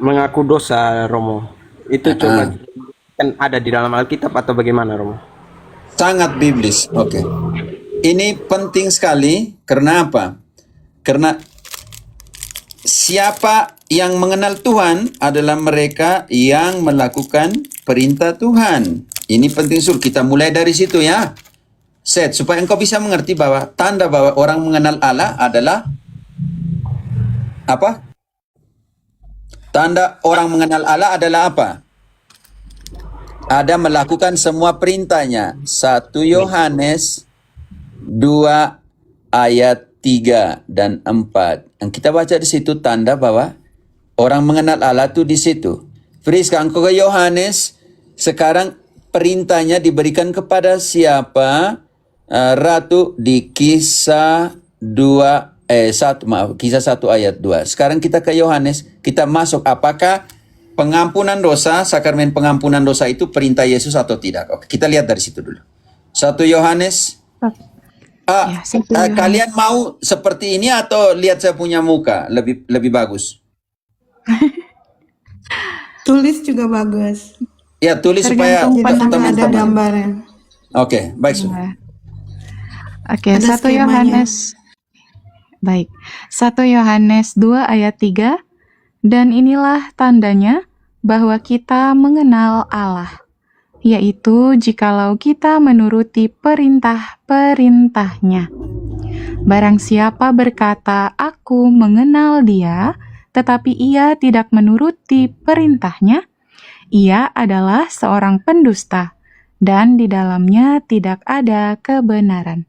mengaku dosa, Romo, itu cuma kan ada di dalam Alkitab atau bagaimana, Romo? Sangat biblis. Oke. Ini penting sekali. Karena apa? Karena siapa yang mengenal Tuhan adalah mereka yang melakukan perintah Tuhan. Ini penting, Sur. Kita mulai dari situ ya. Set, supaya engkau bisa mengerti bahwa tanda bahwa orang mengenal Allah adalah apa? Tanda orang mengenal Allah adalah apa? Ada melakukan semua perintahnya. 1 Yohanes 2 ayat 3 dan 4. Yang kita baca di situ tanda bahwa orang mengenal Allah itu di situ. Friska, engkau ke Yohanes, sekarang perintahnya diberikan kepada siapa? Ratu di kisah 1 ayat 2. Sekarang kita ke Yohanes, kita masuk apakah pengampunan dosa, sakramen pengampunan dosa itu perintah Yesus atau tidak? Oke, kita lihat dari situ dulu. 1 Yohanes. Ya, 1 Yohanes. Kalian mau seperti ini atau lihat saya punya muka lebih bagus? Tulis juga bagus. Ya, tulis supaya Tergantung Jadi ada teman-teman. gambarnya. Oke, baik. Su. Oke, Ada 1 Yohanes. Baik. 1 Yohanes 2 ayat 3. Dan inilah tandanya bahwa kita mengenal Allah, yaitu jikalau kita menuruti perintah-perintahnya. Barang siapa berkata, "Aku mengenal Dia," tetapi ia tidak menuruti perintahnya, ia adalah seorang pendusta, dan di dalamnya tidak ada kebenaran.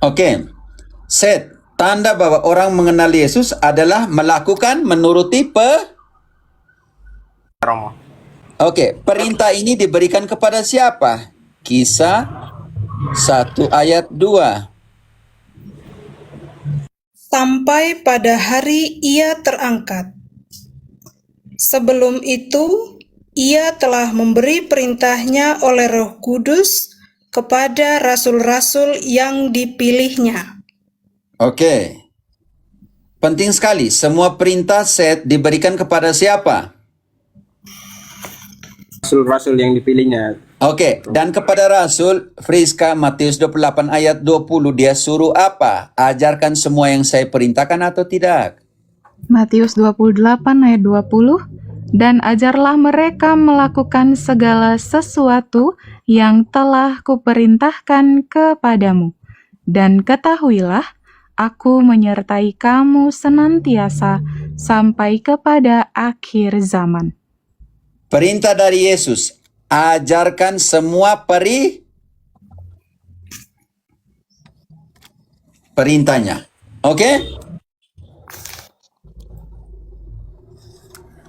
Oke. Set. Tanda bahwa orang mengenal Yesus adalah melakukan menuruti Romo. Oke, perintah ini diberikan kepada siapa? Kisah 1 ayat 2. Sampai pada hari ia terangkat. Sebelum itu, ia telah memberi perintahnya oleh Roh Kudus kepada rasul-rasul yang dipilihnya. Oke. Penting sekali, semua perintah set diberikan kepada siapa? Rasul-rasul yang dipilihnya. Oke, dan kepada Rasul, Friska, Matius 28 ayat 20, dia suruh apa? Ajarkan semua yang saya perintahkan atau tidak? Matius 28 ayat 20. Dan ajarlah mereka melakukan segala sesuatu yang telah kuperintahkan kepadamu. Dan ketahuilah, aku menyertai kamu senantiasa sampai kepada akhir zaman. Perintah dari Yesus, ajarkan semua perintahnya. Oke?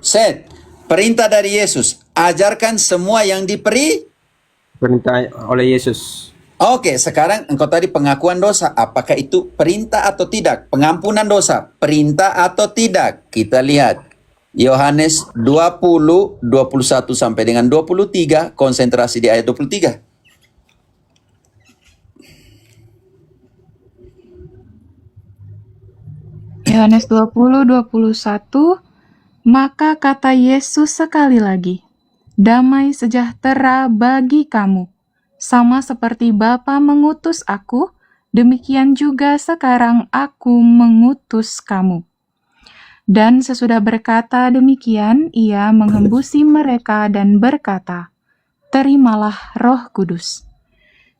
Set. Perintah dari Yesus, ajarkan semua yang Perintah oleh Yesus. Oke, sekarang engkau tadi pengakuan dosa, apakah itu perintah atau tidak? Pengampunan dosa, perintah atau tidak? Kita lihat. Yohanes 20, 21 sampai dengan 23, konsentrasi di ayat 23. Yohanes 20:21. Maka kata Yesus sekali lagi, "Damai sejahtera bagi kamu. Sama seperti Bapa mengutus aku, demikian juga sekarang aku mengutus kamu." Dan sesudah berkata demikian, ia menghembusi mereka dan berkata, "Terimalah Roh Kudus.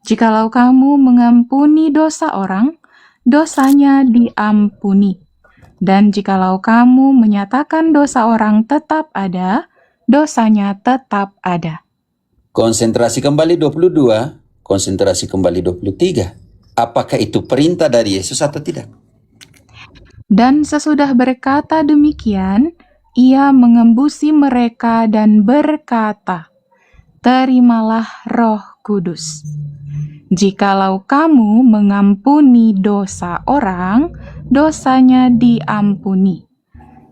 Jikalau kamu mengampuni dosa orang, dosanya diampuni. Dan jikalau kamu menyatakan dosa orang tetap ada, dosanya tetap ada." Konsentrasi kembali 22, konsentrasi kembali 23. Apakah itu perintah dari Yesus atau tidak? Dan sesudah berkata demikian, ia mengembusi mereka dan berkata, "Terimalah Roh Kudus. Jikalau kamu mengampuni dosa orang, dosanya diampuni.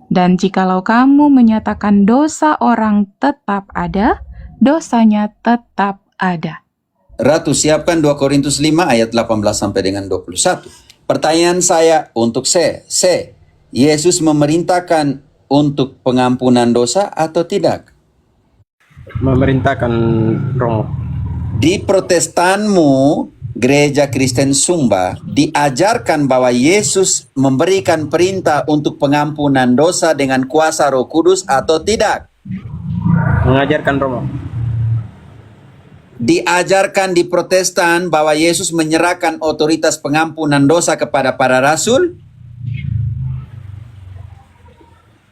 Dan jikalau kamu menyatakan dosa orang tetap ada, dosanya tetap ada." Ratu, siapkan 2 Korintus 5 ayat 18 sampai dengan 21. Pertanyaan saya untuk C. Yesus memerintahkan untuk pengampunan dosa atau tidak? Memerintahkan Romo. Di Protestanmu, Gereja Kristen Sumba, diajarkan bahwa Yesus memberikan perintah untuk pengampunan dosa dengan kuasa Roh Kudus atau tidak? Mengajarkan Romo. Diajarkan di Protestan bahwa Yesus menyerahkan otoritas pengampunan dosa kepada para rasul?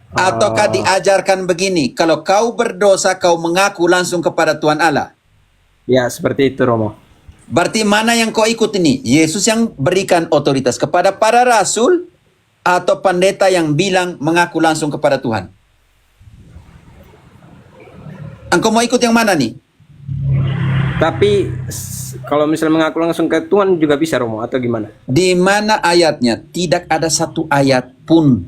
Ataukah diajarkan begini, kalau kau berdosa, kau mengaku langsung kepada Tuhan Allah? Ya, seperti itu Romo. Berarti mana yang kau ikut ini? Yesus yang berikan otoritas kepada para rasul atau pendeta yang bilang mengaku langsung kepada Tuhan? Engkau mau ikut yang mana nih? Tapi kalau misalnya mengaku langsung ke Tuhan juga bisa Romo atau gimana? Di mana ayatnya? Tidak ada satu ayat pun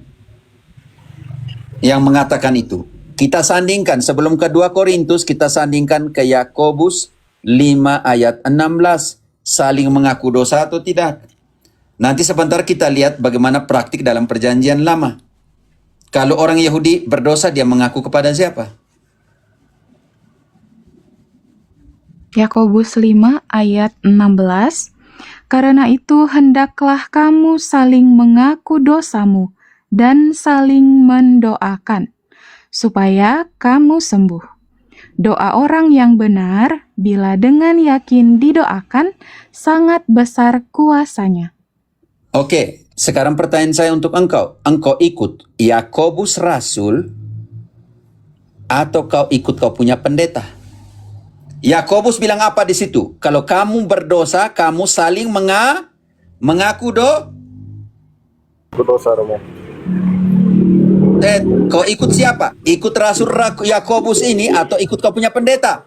yang mengatakan itu. Kita sandingkan sebelum ke 2 Korintus, kita sandingkan ke Yakobus 5 ayat 16. Saling mengaku dosa atau tidak? Nanti sebentar kita lihat bagaimana praktik dalam perjanjian lama. Kalau orang Yahudi berdosa, dia mengaku kepada siapa? Yakobus 5 ayat 16. Karena itu hendaklah kamu saling mengaku dosamu dan saling mendoakan, supaya kamu sembuh. Doa orang yang benar, bila dengan yakin didoakan, sangat besar kuasanya. Oke, sekarang pertanyaan saya untuk engkau. Engkau ikut Yakobus Rasul atau kau ikut kau punya pendeta? Yakobus bilang apa di situ? Kalau kamu berdosa, kamu saling mengaku Dosa Romo. Kau ikut siapa? Ikut Rasul Yakobus ini atau ikut kau punya pendeta?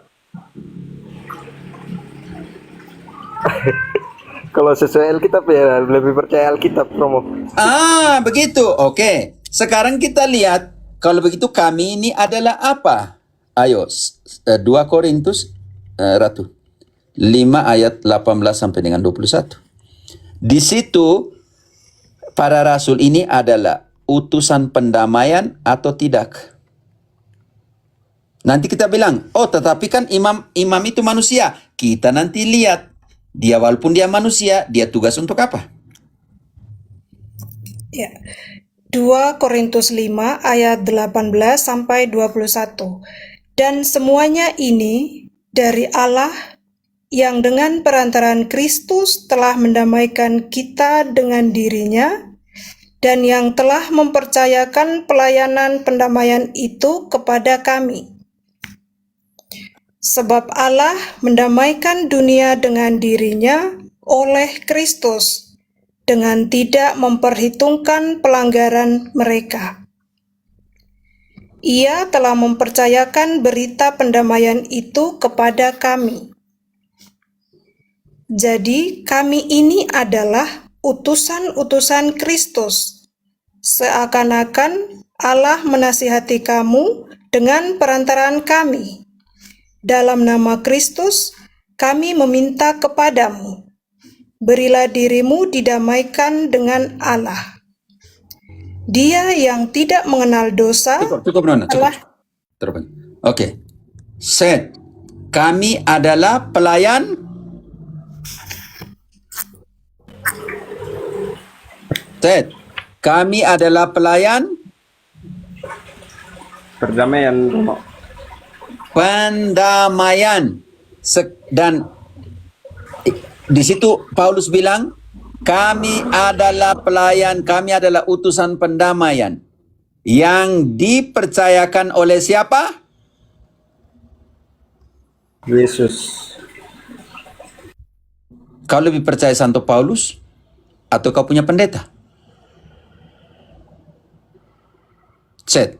Kalau sesuai Alkitab ya lebih percaya Alkitab Romo. Ah, begitu. Oke. Sekarang kita lihat, kalau begitu kami ini adalah apa? Ayo, 2 Korintus, Ratu. 5 ayat 18 sampai dengan 21. Di situ, para rasul ini adalah utusan pendamaian atau tidak? Nanti kita bilang, oh tetapi kan imam itu manusia. Kita nanti lihat, dia walaupun dia manusia, dia tugas untuk apa? Ya. 2 Korintus 5 ayat 18 sampai 21. Dan semuanya ini dari Allah yang dengan perantaraan Kristus telah mendamaikan kita dengan dirinya dan yang telah mempercayakan pelayanan pendamaian itu kepada kami. Sebab Allah mendamaikan dunia dengan dirinya oleh Kristus, dengan tidak memperhitungkan pelanggaran mereka. Ia telah mempercayakan berita pendamaian itu kepada kami. Jadi kami ini adalah utusan-utusan Kristus, seakan-akan Allah menasihati kamu dengan perantaraan kami. Dalam nama Kristus, kami meminta kepadamu, berilah dirimu didamaikan dengan Allah. Dia yang tidak mengenal dosa Cukup, Nona. telah... Cukup. Oke. Set. Kami adalah pelayan. Set. Kami adalah pelayan Perdamaian Romo. pendamaian. Dan di situ Paulus bilang, kami adalah pelayan, kami adalah utusan pendamaian yang dipercayakan oleh siapa? Yesus. Kau lebih percaya Santo Paulus atau kau punya pendeta? Set.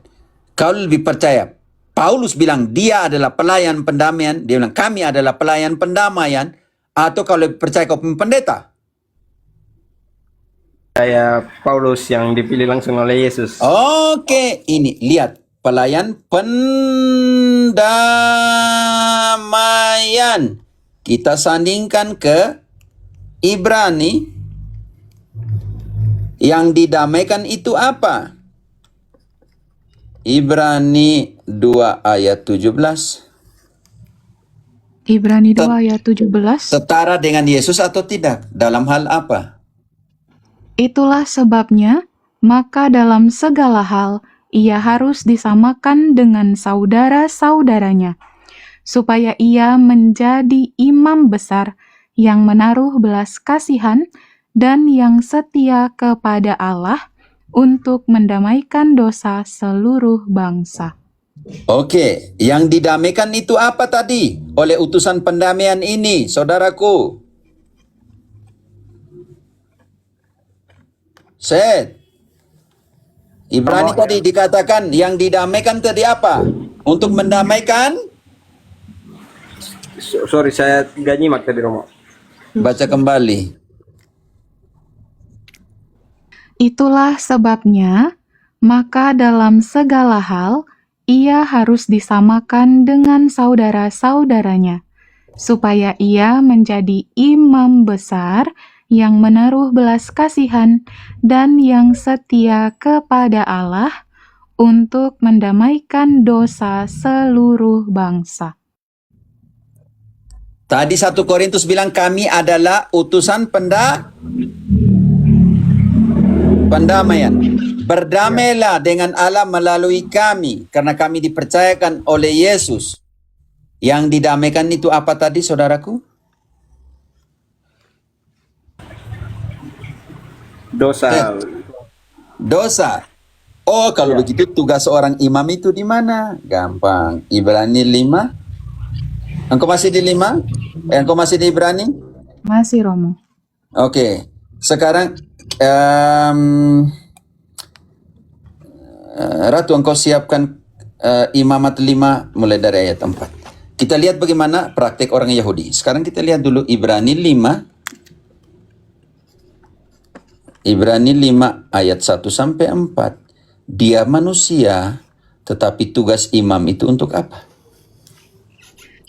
Kau lebih percaya Paulus bilang dia adalah pelayan pendamaian, dia bilang kami adalah pelayan pendamaian, atau kau lebih percaya kau punya pendeta? Saya Paulus yang dipilih langsung oleh Yesus. Oke, ini lihat pelayan pendamaian. Kita sandingkan ke Ibrani. Yang didamaikan itu apa? Ibrani 2 ayat 17. Ibrani 2 ayat 17. Setara dengan Yesus atau tidak? Dalam hal apa? Itulah sebabnya, maka dalam segala hal ia harus disamakan dengan saudara-saudaranya, supaya ia menjadi imam besar yang menaruh belas kasihan dan yang setia kepada Allah untuk mendamaikan dosa seluruh bangsa. Oke, yang didamaikan itu apa tadi? Oleh utusan pendamaian ini, saudaraku. Set. Ibrani tadi dikatakan yang didamaikan tadi apa? Untuk mendamaikan? Sorry, saya nggak nyimak tadi Romo. Baca kembali. Itulah sebabnya, maka dalam segala hal ia harus disamakan dengan saudara-saudaranya, supaya ia menjadi imam besar yang menaruh belas kasihan dan yang setia kepada Allah untuk mendamaikan dosa seluruh bangsa. Tadi 1 Korintus bilang kami adalah utusan pendamaian. Berdamailah dengan Allah melalui kami, karena kami dipercayakan oleh Yesus. Yang didamaikan itu apa tadi, saudaraku? Dosa. Dosa. Oh, kalau begitu tugas seorang imam itu di mana? Gampang. Ibrani 5. Engkau masih di 5? Engkau masih di Ibrani? Masih, Romo. Oke. Sekarang Ratu, engkau siapkan Imamat 5 mulai dari ayat 4. Kita lihat bagaimana praktik orang Yahudi. Sekarang kita lihat dulu Ibrani 5. Ibrani 5 ayat 1 sampai 4. Dia manusia, tetapi tugas imam itu untuk apa?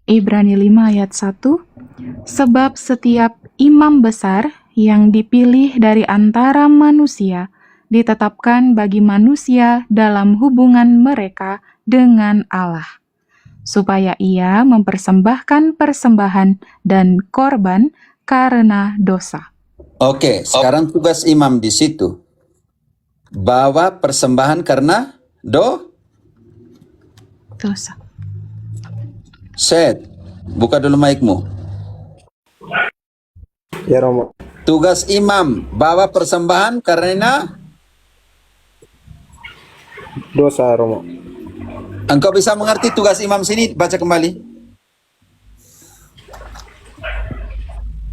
Ibrani 5 ayat 1. Sebab setiap imam besar yang dipilih dari antara manusia ditetapkan bagi manusia dalam hubungan mereka dengan Allah, supaya ia mempersembahkan persembahan dan korban karena dosa. Oke, sekarang tugas imam di situ. Bawa persembahan karena Dosa. Set. Buka dulu mic-mu. Ya Romo. Tugas imam, bawa persembahan karena Dosa Romo. engkau bisa mengerti tugas imam sini, baca kembali.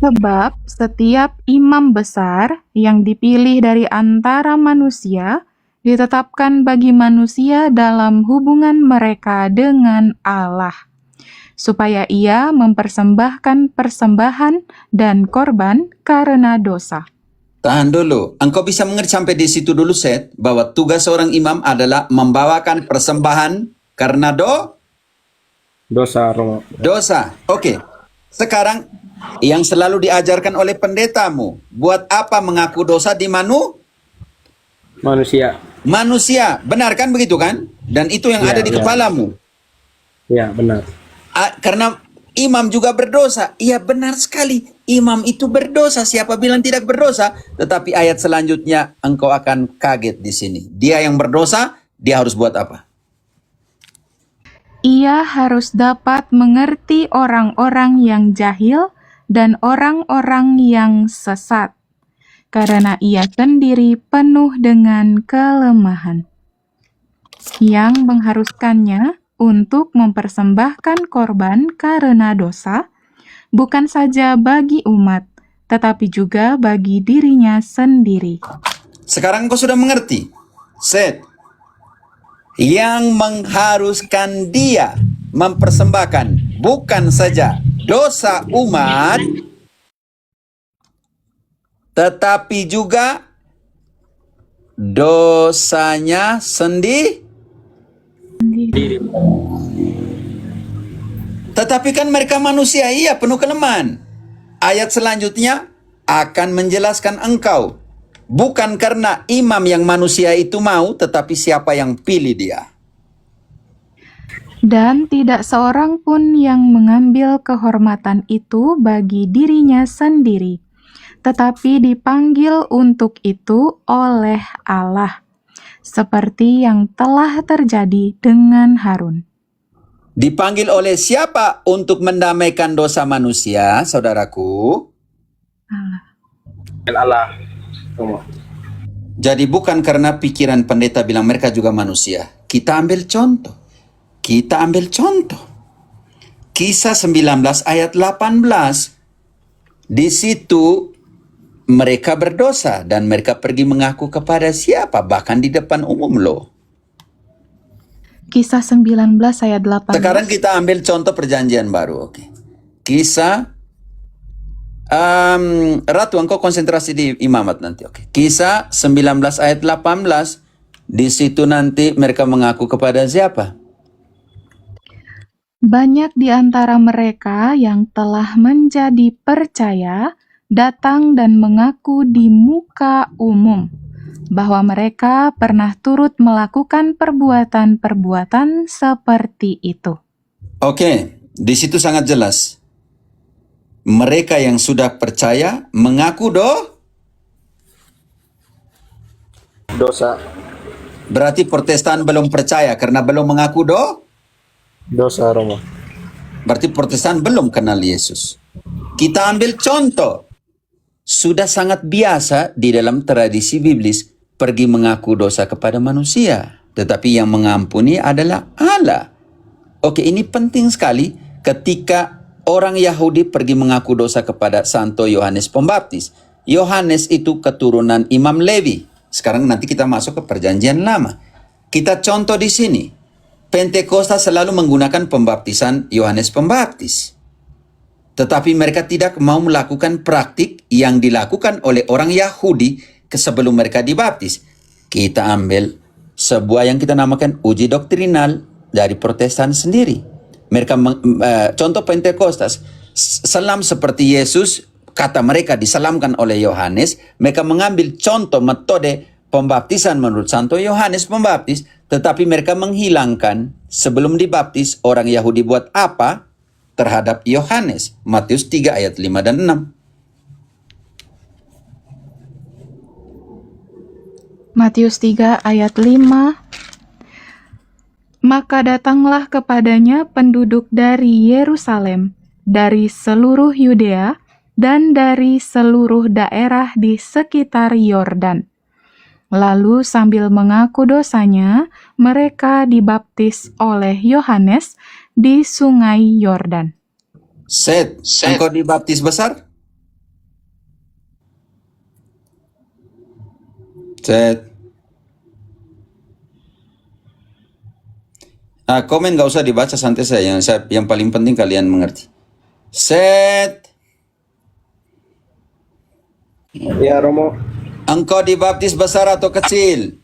Sebab setiap imam besar yang dipilih dari antara manusia ditetapkan bagi manusia dalam hubungan mereka dengan Allah, supaya ia mempersembahkan persembahan dan korban karena dosa. Tahan dulu. Engkau bisa mengerti sampai di situ dulu, Set, bahwa tugas seorang imam adalah membawakan persembahan karena Dosa Romo. dosa. Oke. Sekarang yang selalu diajarkan oleh pendetamu, buat apa mengaku dosa di Manusia. manusia? Benar kan begitu kan? Dan itu yang Ya, ada di ya. kepalamu. Ya, benar. Karena imam juga berdosa. Iya, benar sekali. Imam itu berdosa. Siapa bilang tidak berdosa? Tetapi ayat selanjutnya engkau akan kaget di sini. Dia yang berdosa, dia harus buat apa? Ia harus dapat mengerti orang-orang yang jahil dan orang-orang yang sesat, karena ia sendiri penuh dengan kelemahan, yang mengharuskannya untuk mempersembahkan korban karena dosa, bukan saja bagi umat, tetapi juga bagi dirinya sendiri. Sekarang kau sudah mengerti. Set. Yang mengharuskan dia mempersembahkan bukan saja dosa umat, tetapi juga dosanya sendiri. Tetapi kan mereka manusia, iya penuh kelemahan. Ayat selanjutnya akan menjelaskan engkau. Bukan karena imam yang manusia itu mau, tetapi siapa yang pilih dia. Dan tidak seorang pun yang mengambil kehormatan itu bagi dirinya sendiri, tetapi dipanggil untuk itu oleh Allah, seperti yang telah terjadi dengan Harun. Dipanggil oleh siapa untuk mendamaikan dosa manusia, saudaraku? Allah, Romo. Jadi bukan karena pikiran pendeta bilang mereka juga manusia. Kita ambil contoh. Kisah 19 ayat 18. Di situ mereka berdosa dan mereka pergi mengaku kepada siapa? Bahkan di depan umum loh. Kisah 19 ayat 18. Sekarang kita ambil contoh perjanjian baru. Oke. Kisah Ratu, engkau konsentrasi di imamat nanti. Oke. Kisah 19 ayat 18. Di situ nanti mereka mengaku kepada siapa? Banyak di antara mereka yang telah menjadi percaya datang dan mengaku di muka umum bahwa mereka pernah turut melakukan perbuatan-perbuatan seperti itu. Oke, di situ sangat jelas. Mereka yang sudah percaya mengaku Dosa. berarti Protestan belum percaya karena belum mengaku Dosa, Romo. berarti Protestan belum kenal Yesus. Kita ambil contoh. Sudah sangat biasa di dalam tradisi biblis pergi mengaku dosa kepada manusia, tetapi yang mengampuni adalah Allah. Oke, ini penting sekali ketika orang Yahudi pergi mengaku dosa kepada Santo Yohanes Pembaptis. Yohanes itu keturunan Imam Levi. Sekarang nanti kita masuk ke Perjanjian Lama. Kita contoh di sini. Pentakosta selalu menggunakan pembaptisan Yohanes Pembaptis. Tetapi mereka tidak mau melakukan praktik yang dilakukan oleh orang Yahudi sebelum mereka dibaptis. Kita ambil sebuah yang kita namakan uji doktrinal dari Protestan sendiri. Mereka contoh Pentekostas, selam seperti Yesus, kata mereka diselamkan oleh Yohanes. Mereka mengambil contoh metode pembaptisan menurut Santo Yohanes Pembaptis, tetapi mereka menghilangkan sebelum dibaptis orang Yahudi buat apa terhadap Yohanes. Matius 3 ayat 5 dan 6. Matius 3 ayat 5. Maka datanglah kepadanya penduduk dari Yerusalem, dari seluruh Yudea, dan dari seluruh daerah di sekitar Yordan. Lalu sambil mengaku dosanya, mereka dibaptis oleh Yohanes di sungai Yordan. Set, engkau dibaptis besar? Set. Komen gak usah dibaca, santai saya. Yang paling penting kalian mengerti. Set. Ya, Romo. Engkau dibaptis besar atau kecil?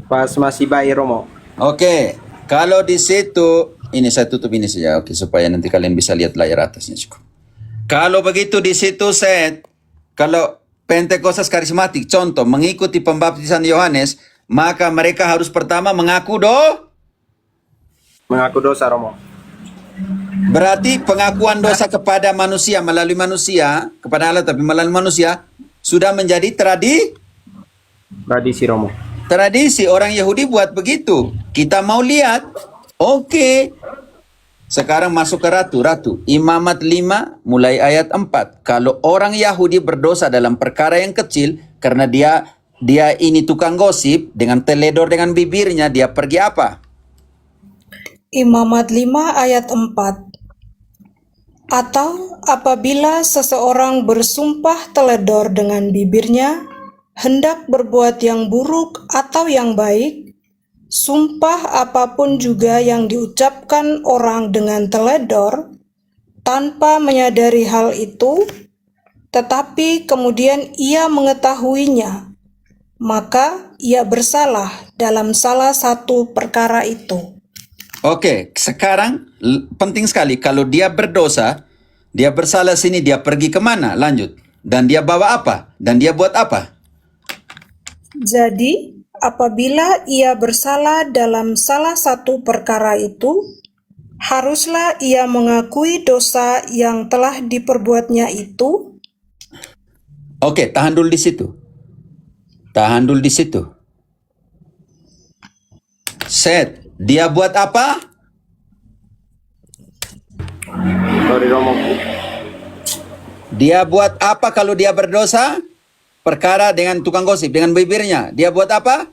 Pas masih bayi, Romo. Oke. Kalau di situ, ini saya tutup ini saja. Oke, supaya nanti kalian bisa lihat layar atasnya cukup. Kalau begitu di situ set, kalau Pentekostas karismatik, contoh mengikuti pembaptisan Yohanes, maka mereka harus pertama mengaku Mengaku dosa, Romo. Berarti pengakuan dosa kepada manusia melalui manusia, kepada Allah tapi melalui manusia, sudah menjadi Tradisi, Romo. tradisi. Orang Yahudi buat begitu. Kita mau lihat. Oke. Sekarang masuk ke Ratu. Imamat 5 mulai ayat 4. Kalau orang Yahudi berdosa dalam perkara yang kecil, karena dia ini tukang gosip, dengan teledor dengan bibirnya, dia pergi apa? Imamat 5 ayat 4. Atau apabila seseorang bersumpah teledor dengan bibirnya, hendak berbuat yang buruk atau yang baik, sumpah apapun juga yang diucapkan orang dengan teledor, tanpa menyadari hal itu, tetapi kemudian ia mengetahuinya, maka ia bersalah dalam salah satu perkara itu. Oke, sekarang penting sekali. Kalau dia berdosa, dia bersalah sini, dia pergi kemana? Lanjut. Dan dia bawa apa? Dan dia buat apa? Jadi, apabila ia bersalah dalam salah satu perkara itu, haruslah ia mengakui dosa yang telah diperbuatnya itu. Oke, tahan dulu di situ. Tahan dulu di situ. Set, dia buat apa? Sorry Romo. Dia buat apa kalau dia berdosa? Perkara dengan tukang gosip, dengan bibirnya. Dia buat apa?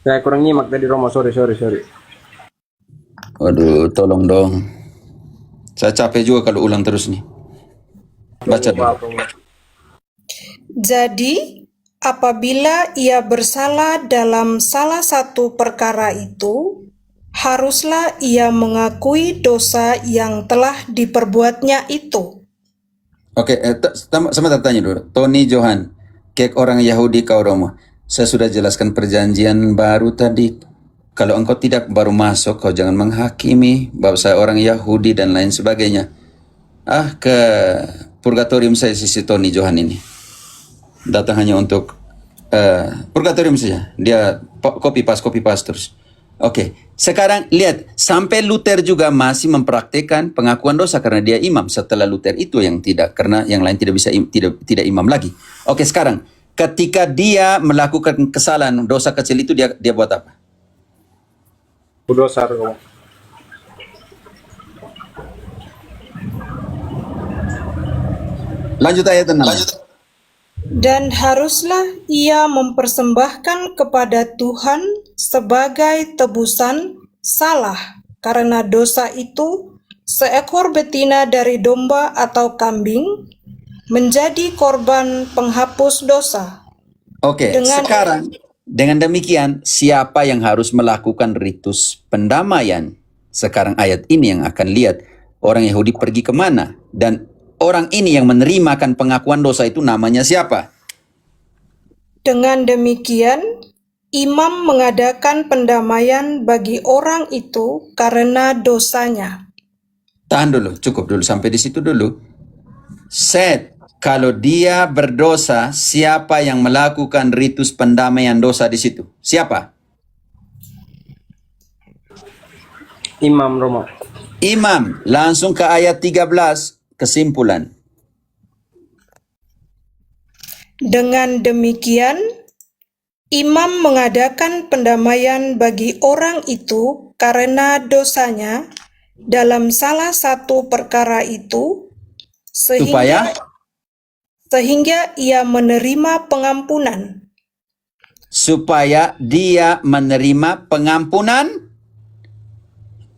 Saya kurang nyimak tadi Romo, sorry. Waduh, tolong dong. Saya capek juga kalau ulang terus nih. Baca dulu. Jadi, apabila ia bersalah dalam salah satu perkara itu, haruslah ia mengakui dosa yang telah diperbuatnya itu. Oke, sama tanya dulu. Tony Johan, kek orang Yahudi kau Romo. Saya sudah jelaskan perjanjian baru tadi. Kalau engkau tidak baru masuk, kau jangan menghakimi bahwa saya orang Yahudi dan lain sebagainya. Ke purgatorium saya si Tony Johan ini. Datang hanya untuk purgatorium saja. Dia copy paste terus. Oke, sekarang lihat, sampai Luther juga masih mempraktikkan pengakuan dosa karena dia imam. Setelah Luther itu yang tidak, karena yang lain tidak bisa tidak imam lagi. Oke, sekarang ketika dia melakukan kesalahan dosa kecil itu dia buat apa? Dosa Romo. Lanjut ayat 6. Dan haruslah ia mempersembahkan kepada Tuhan sebagai tebusan salah karena dosa itu seekor betina dari domba atau kambing menjadi korban penghapus dosa. Oke, sekarang dengan demikian siapa yang harus melakukan ritus pendamaian? Sekarang ayat ini yang akan lihat orang Yahudi pergi kemana dan orang ini yang menerimakan pengakuan dosa itu namanya siapa? Dengan demikian, imam mengadakan pendamaian bagi orang itu karena dosanya. Tahan dulu, cukup dulu sampai di situ dulu. Set, kalau dia berdosa, siapa yang melakukan ritus pendamaian dosa di situ? Siapa? Imam Romo. Imam. Langsung ke ayat 13, kesimpulan. Dengan demikian, imam mengadakan pendamaian bagi orang itu karena dosanya dalam salah satu perkara itu, sehingga ia menerima pengampunan. Supaya dia menerima pengampunan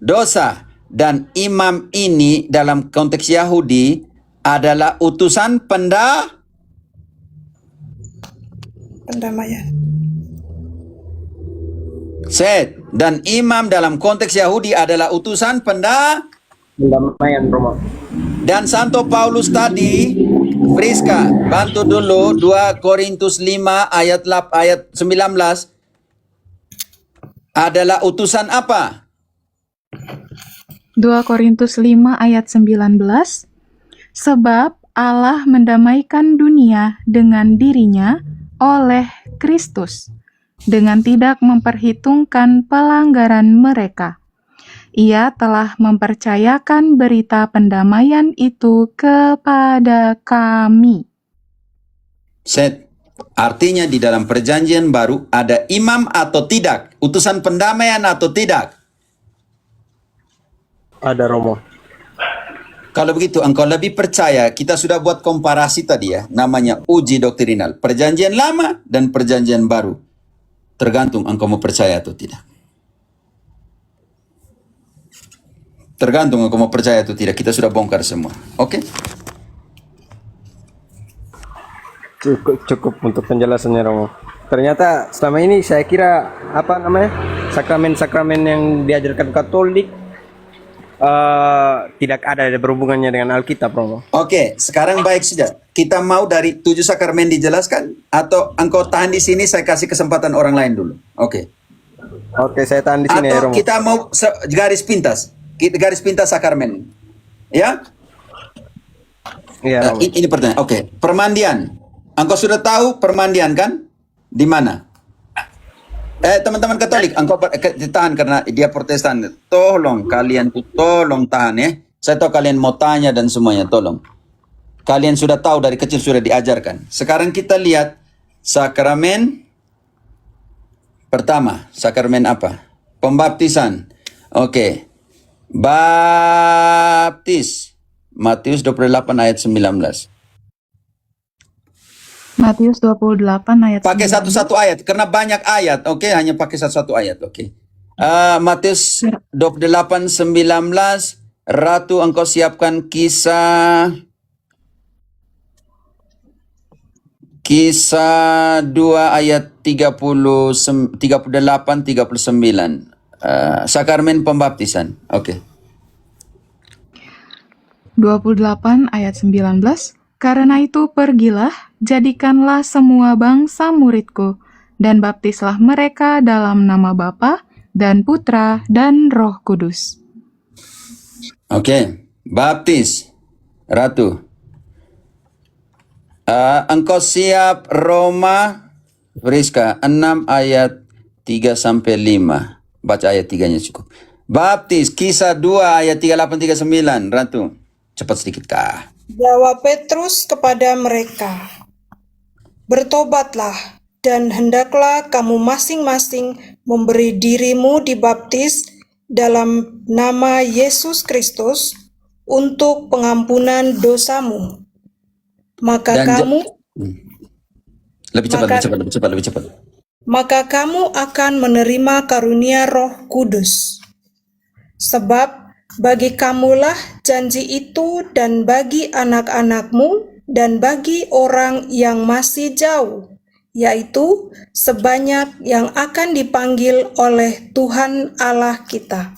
dosa. Dan imam ini dalam konteks Yahudi adalah utusan Pendamaian. Set. Dan imam dalam konteks Yahudi adalah utusan Pendamaian Romo. Dan Santo Paulus tadi, Friska, bantu dulu 2 Korintus 5 ayat 19 adalah utusan apa? 2 Korintus 5 ayat 19, sebab Allah mendamaikan dunia dengan dirinya oleh Kristus, dengan tidak memperhitungkan pelanggaran mereka. Ia telah mempercayakan berita pendamaian itu kepada kami. Set. Artinya di dalam perjanjian baru ada imam atau tidak? Utusan pendamaian atau tidak? Ada Romo. Kalau begitu engkau lebih percaya, kita sudah buat komparasi tadi ya, namanya uji doktrinal. Perjanjian lama dan perjanjian baru. Tergantung engkau mau percaya atau tidak. Tergantung engkau mau percaya atau tidak. Kita sudah bongkar semua. Oke? Cukup untuk penjelasannya Romo. Ternyata selama ini saya kira sakramen-sakramen yang diajarkan Katolik tidak ada berhubungannya dengan Alkitab Romo. Oke, sekarang baik saja. Kita mau dari 7 sakramen dijelaskan atau engkau tahan di sini, saya kasih kesempatan orang lain dulu. Oke. Oke, saya tahan di sini ya Atau Romo. kita mau garis pintas sakramen. Ya? Iya Romo. Ini pertanyaan. Oke, permandian. Engkau sudah tahu permandian kan? Di mana? Teman-teman Katolik, engkau tahan karena dia Protestan. Tolong kalian tuh tolong tahan ya. Saya tahu kalian mau tanya dan semuanya, tolong. Kalian sudah tahu dari kecil sudah diajarkan. Sekarang kita lihat sakramen pertama. Sakramen apa? Pembaptisan. Oke. Baptis. Matius 28 ayat 19. Matius 28 ayat Pakai 19. satu-satu ayat karena banyak ayat. Oke, hanya pakai satu-satu ayat. Oke. Matius 28 19. Ratu, engkau siapkan Kisah 2 ayat 38 39. Sakramen pembaptisan. Oke. 28 ayat 19. Karena itu pergilah, jadikanlah semua bangsa muridku, dan baptislah mereka dalam nama Bapa dan Putra dan Roh Kudus. Oke. Baptis. Ratu. Engkau siap Roma Friska 6 ayat 3 sampai 5. Baca ayat 3-nya cukup. Baptis Kisah 2 ayat 38 39. Ratu, cepat sedikit kah? Jawab Petrus kepada mereka, "Bertobatlah, dan hendaklah kamu masing-masing memberi dirimu dibaptis dalam nama Yesus Kristus untuk pengampunan dosamu. Maka Dan kamu lebih cepat, Maka- lebih cepat. maka kamu akan menerima karunia Roh Kudus. Sebab bagi kamulah janji itu, dan bagi anak-anakmu, dan bagi orang yang masih jauh, yaitu sebanyak yang akan dipanggil oleh Tuhan Allah kita."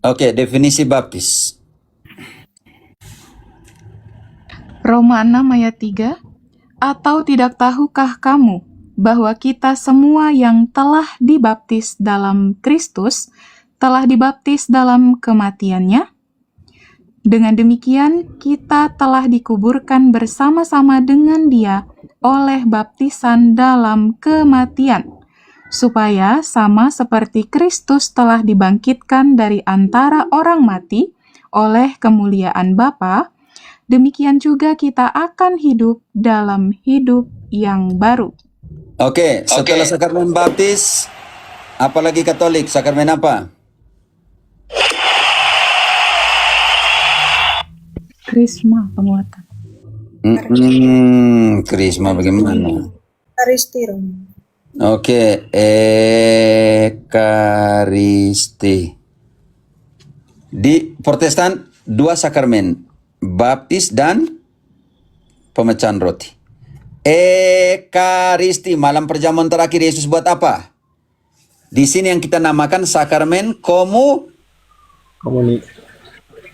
Oke, definisi baptis. Roma 6 ayat 3. Atau tidak tahukah kamu bahwa kita semua yang telah dibaptis dalam Kristus telah dibaptis dalam kematiannya? Dengan demikian, kita telah dikuburkan bersama-sama dengan Dia oleh baptisan dalam kematian, supaya sama seperti Kristus telah dibangkitkan dari antara orang mati oleh kemuliaan Bapa, demikian juga kita akan hidup dalam hidup yang baru. Oke, setelah sakramen baptis, apalagi Katolik, sakramen apa? Krisma, penguatan. Krisma bagaimana? Aristirum. Oke, Ekaristi. Di Protestan, 2 sakramen, baptis dan pemecahan roti. Ekaristi, malam perjamuan terakhir Yesus buat apa? Di sini yang kita namakan sakramen Komuni.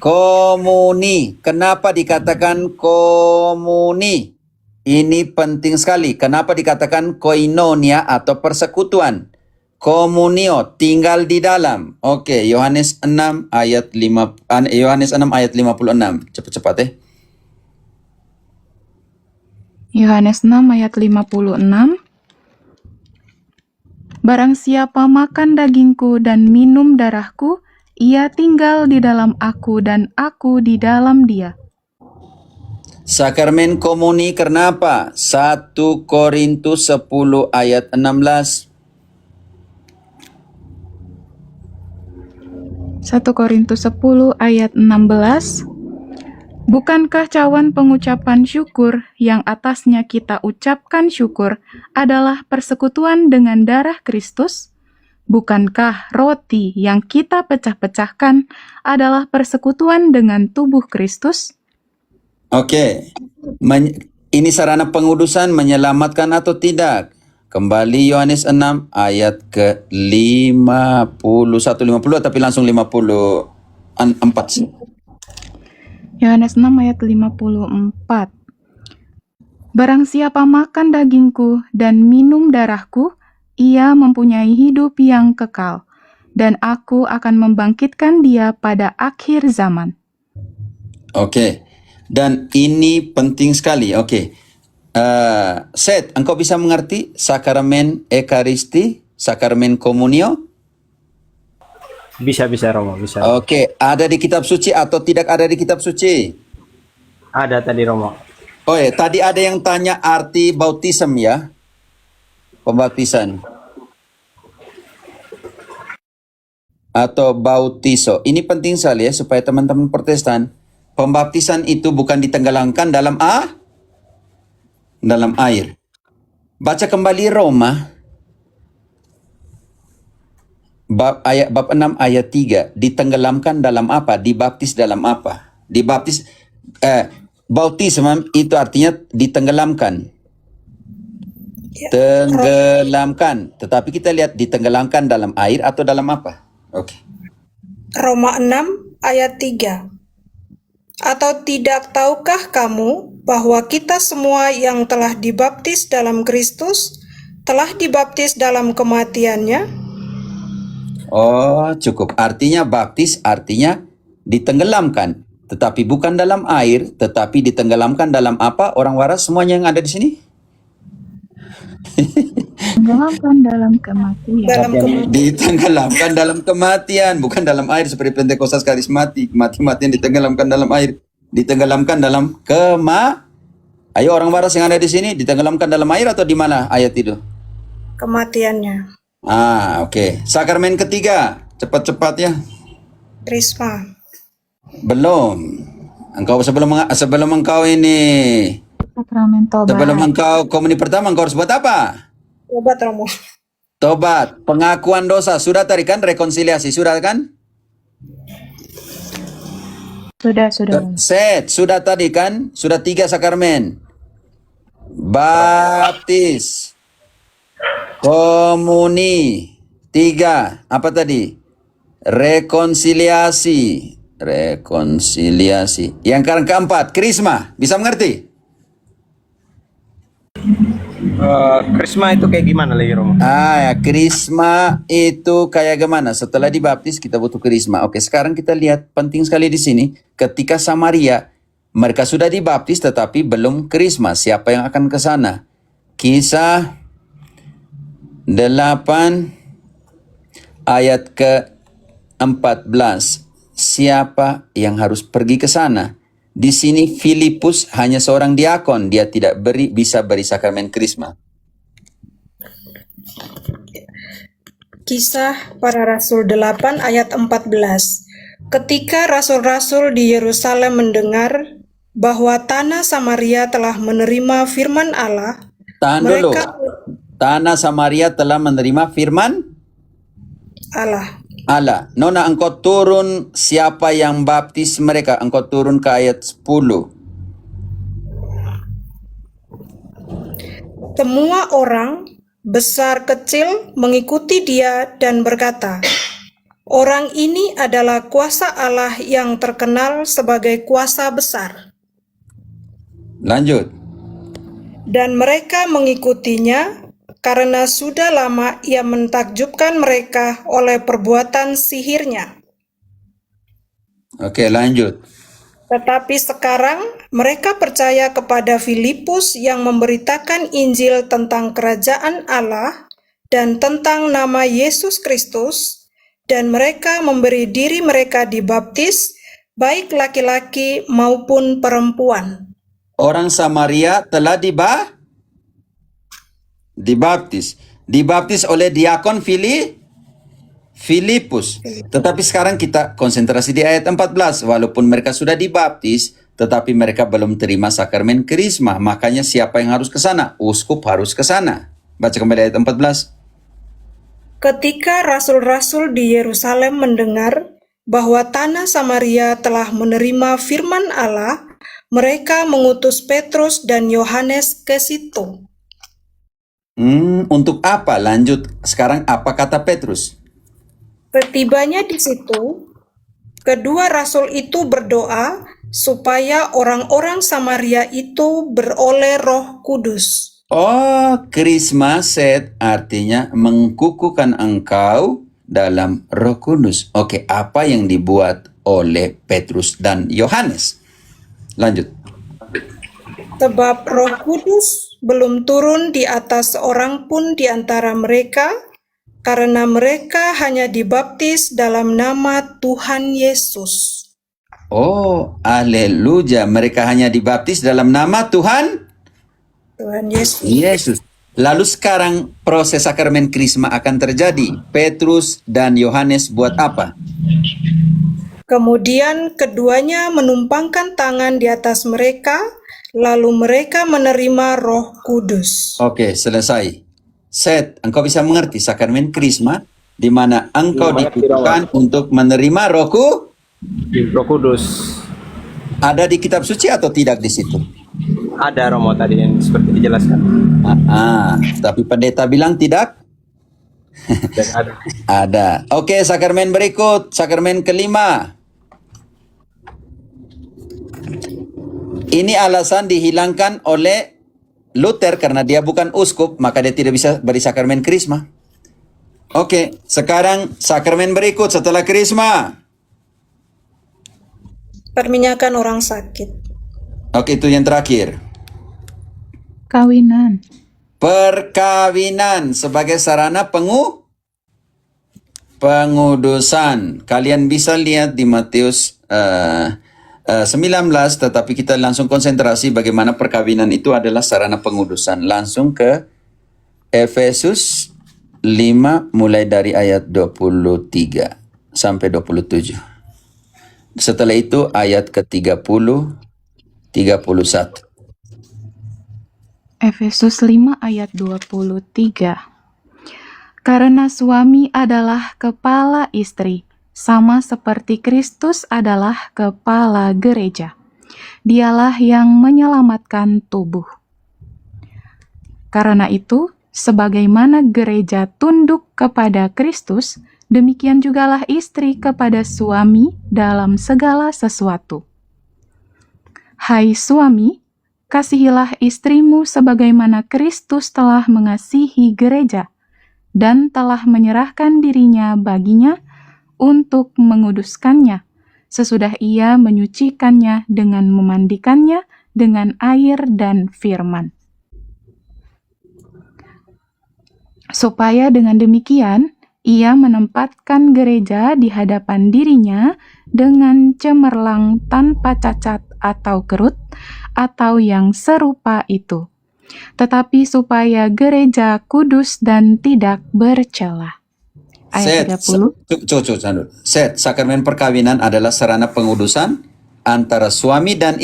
komuni. Kenapa dikatakan komuni? Ini penting sekali. Kenapa dikatakan koinonia atau persekutuan? Komunio, tinggal di dalam. Oke, Yohanes 6 ayat 56. Cepat-cepat ya. Yohanes 6 ayat 56. Barang siapa makan dagingku dan minum darahku, ia tinggal di dalam aku dan aku di dalam dia. Sakramen komuni kenapa? 1 Korintus 10 ayat 16. 1 Korintus 10 ayat 16. Bukankah cawan pengucapan syukur yang atasnya kita ucapkan syukur adalah persekutuan dengan darah Kristus? Bukankah roti yang kita pecah-pecahkan adalah persekutuan dengan tubuh Kristus? Oke. Ini sarana pengudusan menyelamatkan atau tidak? Kembali Yohanes 6 ayat ke 51 tapi langsung 54 sih. Yohanes 6 ayat 54. Barang siapa makan dagingku dan minum darahku, ia mempunyai hidup yang kekal, dan aku akan membangkitkan dia pada akhir zaman. Oke. Dan ini penting sekali. Oke. Seth, engkau bisa mengerti sakramen Ekaristi Sakramen komunio? Bisa Romo, bisa. Oke, ada di kitab suci atau tidak ada di kitab suci? Ada tadi Romo. Oh ya, tadi ada yang tanya arti bautism ya. Pembaptisan. Atau bautiso. Ini penting sekali ya supaya teman-teman Protestan. Pembaptisan itu bukan ditenggelamkan dalam air. Baca kembali Roma bab 6 ayat 3. Ditenggelamkan dalam apa? Dibaptis dalam apa? Bautisme itu artinya ditenggelamkan. Tenggelamkan. Tetapi kita lihat ditenggelamkan dalam air atau dalam apa? Oke. Roma 6 ayat 3. Atau tidak tahukah kamu bahwa kita semua yang telah dibaptis dalam Kristus telah dibaptis dalam kematiannya? Oh, cukup. Artinya baptis artinya ditenggelamkan. Tetapi bukan dalam air, tetapi ditenggelamkan dalam apa? Orang waras semuanya yang ada di sini? Tenggelamkan dalam kematian. Ditenggelamkan dalam kematian, bukan dalam air seperti Pentekostas karismatik. Mati-matian ditenggelamkan dalam air. Ditenggelamkan dalam Ayo orang waras yang ada di sini, ditenggelamkan dalam air atau di mana ayat itu? Kematiannya. Oke. Sakramen ketiga, cepat-cepat ya. Krisma. Belum. Sebelum engkau ini, Sakramen tobat. sebelum engkau komuni pertama, engkau harus buat apa? Obat Romo. Tobat, pengakuan dosa. Sudah tadi kan rekonsiliasi, sudah kan? Sudah. Sudah tadi kan? Sudah 3 sakramen. Baptis, komuni, 3. Apa tadi? Rekonsiliasi. Yang keempat, krisma. Bisa mengerti? Krisma itu kayak gimana lagi Romo? Ya, krisma itu kayak gimana? Setelah dibaptis kita butuh krisma. Oke, sekarang kita lihat penting sekali di sini. Ketika Samaria, mereka sudah dibaptis tetapi belum krisma. Siapa yang akan ke sana? Kisah 8 ayat ke-14. Siapa yang harus pergi ke sana? Di sini Filipus hanya seorang diakon, dia tidak bisa beri sakramen krisma. Kisah Para Rasul 8 ayat 14. Ketika rasul-rasul di Yerusalem mendengar bahwa tanah Samaria telah menerima firman Allah, Tahan dulu. Tanah Samaria telah menerima firman Allah. Nona, engkau turun, siapa yang baptis mereka? Engkau turun ke ayat 10. Semua orang, besar kecil, mengikuti dia dan berkata, orang ini adalah kuasa Allah yang terkenal sebagai kuasa besar. Lanjut. Dan mereka mengikutinya karena sudah lama ia mentakjubkan mereka oleh perbuatan sihirnya. Oke, lanjut. Tetapi sekarang mereka percaya kepada Filipus yang memberitakan Injil tentang kerajaan Allah dan tentang nama Yesus Kristus, dan mereka memberi diri mereka dibaptis, baik laki-laki maupun perempuan. Orang Samaria telah dibaptis oleh diakon Filipus. Tetapi sekarang kita konsentrasi di ayat 14. Walaupun mereka sudah dibaptis, tetapi mereka belum terima sakramen krisma. Makanya siapa yang harus ke sana? Uskup harus ke sana. Baca kembali ayat 14. Ketika rasul-rasul di Yerusalem mendengar bahwa tanah Samaria telah menerima firman Allah, mereka mengutus Petrus dan Yohanes ke situ. Untuk apa? Lanjut. Sekarang apa kata Petrus? Setibanya di situ, kedua rasul itu berdoa supaya orang-orang Samaria itu beroleh Roh Kudus. Krisma set artinya mengkukuhkan engkau dalam Roh Kudus. Oke, apa yang dibuat oleh Petrus dan Yohanes? Lanjut. Sebab Roh Kudus belum turun di atas seorang pun di antara mereka, karena mereka hanya dibaptis dalam nama Tuhan Yesus. Oh, haleluya. Mereka hanya dibaptis dalam nama Tuhan Tuhan Yesus. Yesus. Lalu sekarang proses sakramen krisma akan terjadi. Petrus dan Yohanes buat apa? Kemudian keduanya menumpangkan tangan di atas mereka, lalu mereka menerima Roh Kudus. Oke, selesai. Set, engkau bisa mengerti sakramen krisma di mana engkau dibutuhkan untuk menerima Roh Kudus. Ada di kitab suci atau tidak di situ? Ada Romo tadi yang seperti dijelaskan. Tapi pendeta bilang tidak? Dan ada. Ada. Oke, sakramen berikut, sakramen kelima. Ini alasan dihilangkan oleh Luther karena dia bukan uskup, maka dia tidak bisa beri sakramen krisma. Oke, sekarang sakramen berikut setelah krisma. Perminyakan orang sakit. Oke, itu yang terakhir. Kawinan. Perkawinan sebagai sarana pengudusan. Kalian bisa lihat di Matius 19, tetapi kita langsung konsentrasi bagaimana perkawinan itu adalah sarana pengudusan. Langsung ke Efesus 5 mulai dari ayat 23 sampai 27. Setelah itu ayat ke-30, 31. Efesus 5 ayat 23. Karena suami adalah kepala istri, sama seperti Kristus adalah kepala gereja. Dialah yang menyelamatkan tubuh. Karena itu, sebagaimana gereja tunduk kepada Kristus, demikian jugalah istri kepada suami dalam segala sesuatu. Hai suami, kasihilah istrimu sebagaimana Kristus telah mengasihi gereja dan telah menyerahkan dirinya baginya untuk menguduskannya, sesudah ia menyucikannya dengan memandikannya dengan air dan firman. Supaya dengan demikian, ia menempatkan gereja di hadapan dirinya dengan cemerlang tanpa cacat atau kerut, atau yang serupa itu. Tetapi supaya gereja kudus dan tidak bercela. Ayat 30. Set, sakramen perkawinan adalah sarana pengudusan antara suami dan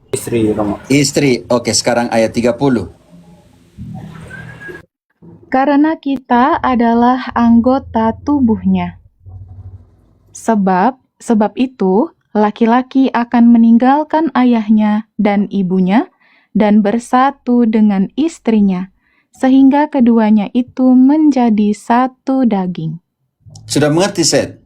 Istri Romo. istri. Oke, sekarang ayat 30. Karena kita adalah anggota tubuhnya. Sebab itu, laki-laki akan meninggalkan ayahnya dan ibunya dan bersatu dengan istrinya, sehingga keduanya itu menjadi satu daging. Sudah mengerti, Set?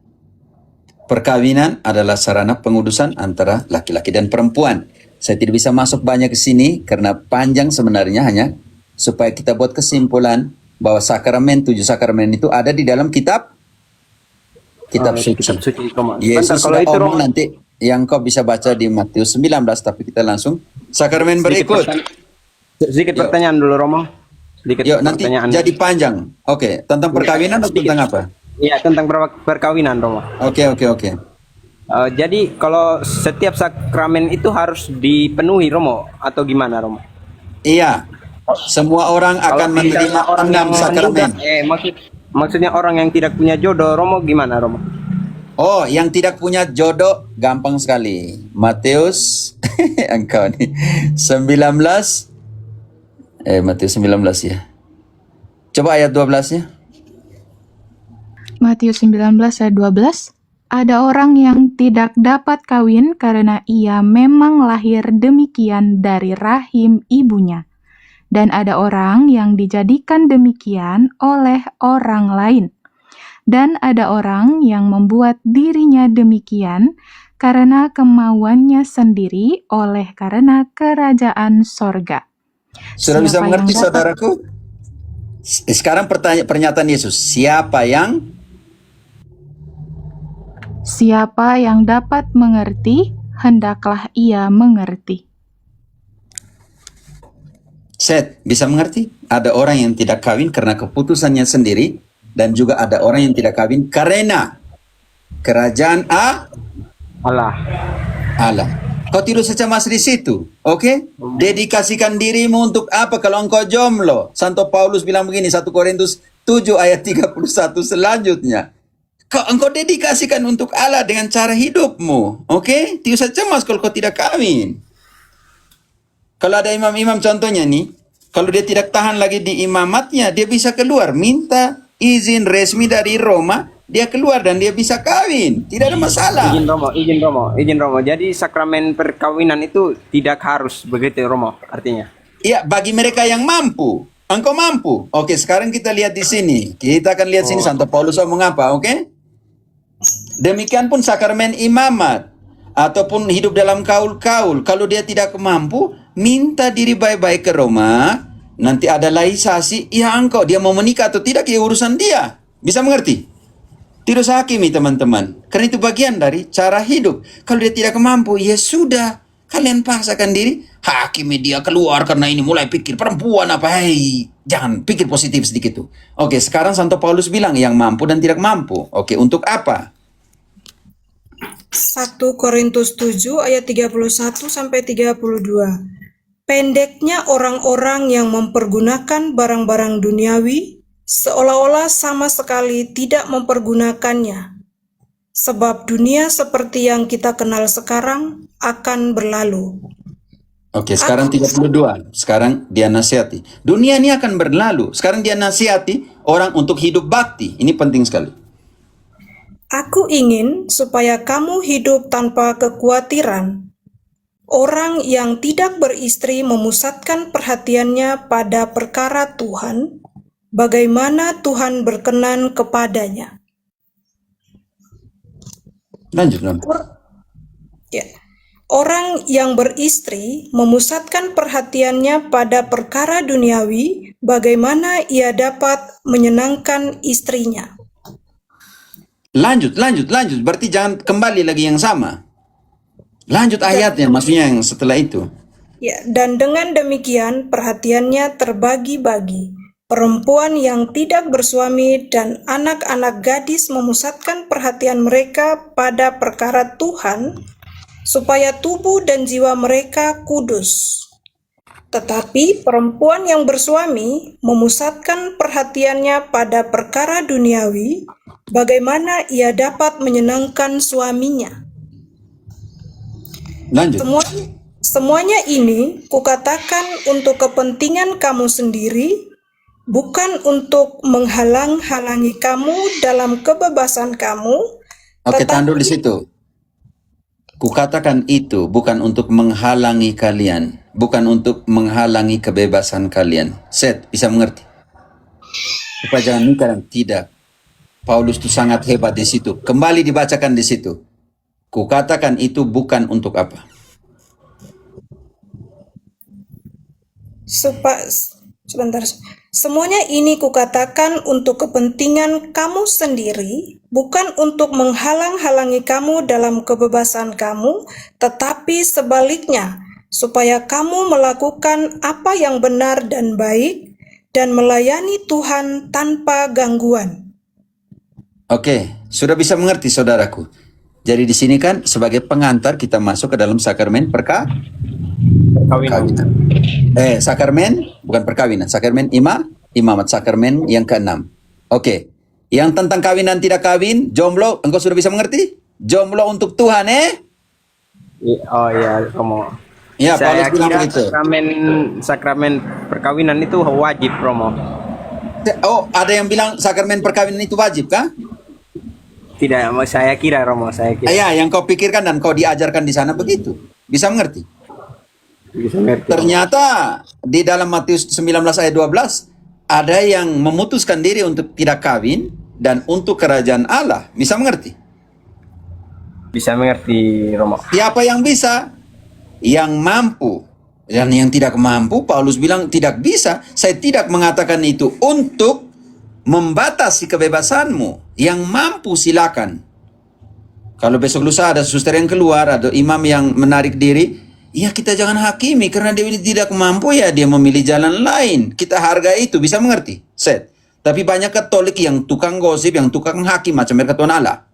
Perkawinan adalah sarana pengudusan antara laki-laki dan perempuan. Saya tidak bisa masuk banyak ke sini karena panjang sebenarnya, hanya supaya kita buat kesimpulan bahwa sakramen, 7 sakramen itu ada di dalam kitab suci. Kitab suci Romo. Yesus Bentar, kalau sudah itu omong Romo, nanti yang kau bisa baca di Matius 19, tapi kita langsung sakramen berikut. sedikit pertanyaan dulu Romo. Sedikit Yuk, nanti pertanyaan. jadi panjang. Oke, tentang perkawinan atau tentang apa? Iya, tentang perkawinan Romo. Oke. Jadi kalau setiap sakramen itu harus dipenuhi Romo atau gimana Romo? Iya, semua orang akan menerima 6 sakramen. Maksudnya orang yang tidak punya jodoh Romo gimana Romo? Oh, yang tidak punya jodoh gampang sekali. Matius engkau nih 19 Matius 19 ya. Coba ayat 12 ya. Matius 19 ayat 12. Ada orang yang tidak dapat kawin karena ia memang lahir demikian dari rahim ibunya. Dan ada orang yang dijadikan demikian oleh orang lain. Dan ada orang yang membuat dirinya demikian karena kemauannya sendiri oleh karena kerajaan sorga. Sudah bisa Siapa mengerti yang dapat- saudaraku? Sekarang pernyataan Yesus, Siapa yang dapat mengerti, hendaklah ia mengerti. Set, bisa mengerti? Ada orang yang tidak kawin karena keputusannya sendiri, dan juga ada orang yang tidak kawin karena kerajaan Allah. Allah. Kau tidur secemas di situ, oke? Dedikasikan dirimu untuk apa kalau engkau jomblo? Santo Paulus bilang begini, 1 Korintus 7 ayat 31 selanjutnya. Engkau dedikasikan untuk Allah dengan cara hidupmu, oke? Tidak usah cemas kalau kau tidak kawin. Kalau ada imam-imam contohnya nih, kalau dia tidak tahan lagi di imamatnya, dia bisa keluar, minta izin resmi dari Roma, dia keluar dan dia bisa kawin, tidak ada masalah. Izin Romo. Jadi sakramen perkawinan itu tidak harus begitu Romo artinya. Iya, bagi mereka yang mampu. Engkau mampu. Oke, sekarang kita lihat di sini. Kita akan lihat sini Santo Paulus ngomong apa, oke? Demikian pun sakramen imamat ataupun hidup dalam kaul-kaul. Kalau dia tidak mampu, minta diri baik-baik ke Roma. Nanti ada laisasi, ya engkau dia mau menikah atau tidak, ya urusan dia. Bisa mengerti? Tidak usah hakimi teman-teman. Karena itu bagian dari cara hidup. Kalau dia tidak mampu, ya sudah. Kalian paksakan diri, hakimi dia keluar karena ini mulai pikir perempuan apa. Hei, jangan pikir positif sedikit tuh. Oke, sekarang Santo Paulus bilang yang mampu dan tidak mampu. Oke, untuk apa? 1 Korintus 7 ayat 31 sampai 32. Pendeknya orang-orang yang mempergunakan barang-barang duniawi seolah-olah sama sekali tidak mempergunakannya. Sebab dunia seperti yang kita kenal sekarang akan berlalu. Oke, sekarang 32. Sekarang dia nasihati. Dunia ini akan berlalu. Sekarang dia nasihati orang untuk hidup bakti. Ini penting sekali. Aku ingin supaya kamu hidup tanpa kekhawatiran. Orang yang tidak beristri memusatkan perhatiannya pada perkara Tuhan, bagaimana Tuhan berkenan kepadanya. Lanjut. Ya. Orang yang beristri memusatkan perhatiannya pada perkara duniawi, bagaimana ia dapat menyenangkan istrinya. Lanjut. Berarti jangan kembali lagi yang sama. Lanjut ayatnya, maksudnya yang setelah itu. Ya, dan dengan demikian perhatiannya terbagi-bagi. Perempuan yang tidak bersuami dan anak-anak gadis memusatkan perhatian mereka pada perkara Tuhan, supaya tubuh dan jiwa mereka kudus. Tetapi perempuan yang bersuami memusatkan perhatiannya pada perkara duniawi, bagaimana ia dapat menyenangkan suaminya. Lanjut. Semuanya ini kukatakan untuk kepentingan kamu sendiri, bukan untuk menghalang-halangi kamu dalam kebebasan kamu. Oke, tahan dulu di situ. Kukatakan itu bukan untuk menghalangi kalian, bukan untuk menghalangi kebebasan kalian. Set, bisa mengerti? Supaya jangan nikah dan tidak. Paulus itu sangat hebat di situ. Kembali dibacakan di situ. Kukatakan itu bukan untuk apa? Sebentar. Semuanya ini kukatakan untuk kepentingan kamu sendiri, bukan untuk menghalang-halangi kamu dalam kebebasan kamu, tetapi sebaliknya, supaya kamu melakukan apa yang benar dan baik, dan melayani Tuhan tanpa gangguan. Oke, sudah bisa mengerti saudaraku. Jadi di sini kan sebagai pengantar kita masuk ke dalam sakramen perkawinan. Sakramen bukan perkawinan, sakramen imamat, sakramen yang ke-6. Oke. Yang tentang kawinan tidak kawin, jomblo, engkau sudah bisa mengerti? Jomblo untuk Tuhan, Oh iya, Romo. Ya, Paulus Saya bilang kira begitu. sakramen perkawinan itu wajib, Romo. Oh, ada yang bilang sakramen perkawinan itu wajib kah? Tidak, saya kira Romo, saya kira. Ya, yang kau pikirkan dan kau diajarkan di sana begitu. Bisa mengerti? Bisa ngerti. Ternyata di dalam Matius 19 ayat 12 ada yang memutuskan diri untuk tidak kawin dan untuk kerajaan Allah. Bisa mengerti? Bisa mengerti, Romo. Siapa yang bisa? Yang mampu. Dan yang tidak mampu, Paulus bilang tidak bisa. Saya tidak mengatakan itu untuk membatasi kebebasanmu. Yang mampu silakan. Kalau besok lusa ada suster yang keluar, ada imam yang menarik diri, ya kita jangan hakimi karena dia ini tidak mampu, ya dia memilih jalan lain. Kita hargai itu, bisa mengerti? Set. Tapi banyak Katolik yang tukang gosip, yang tukang hakim macam mereka Tuhan Allah.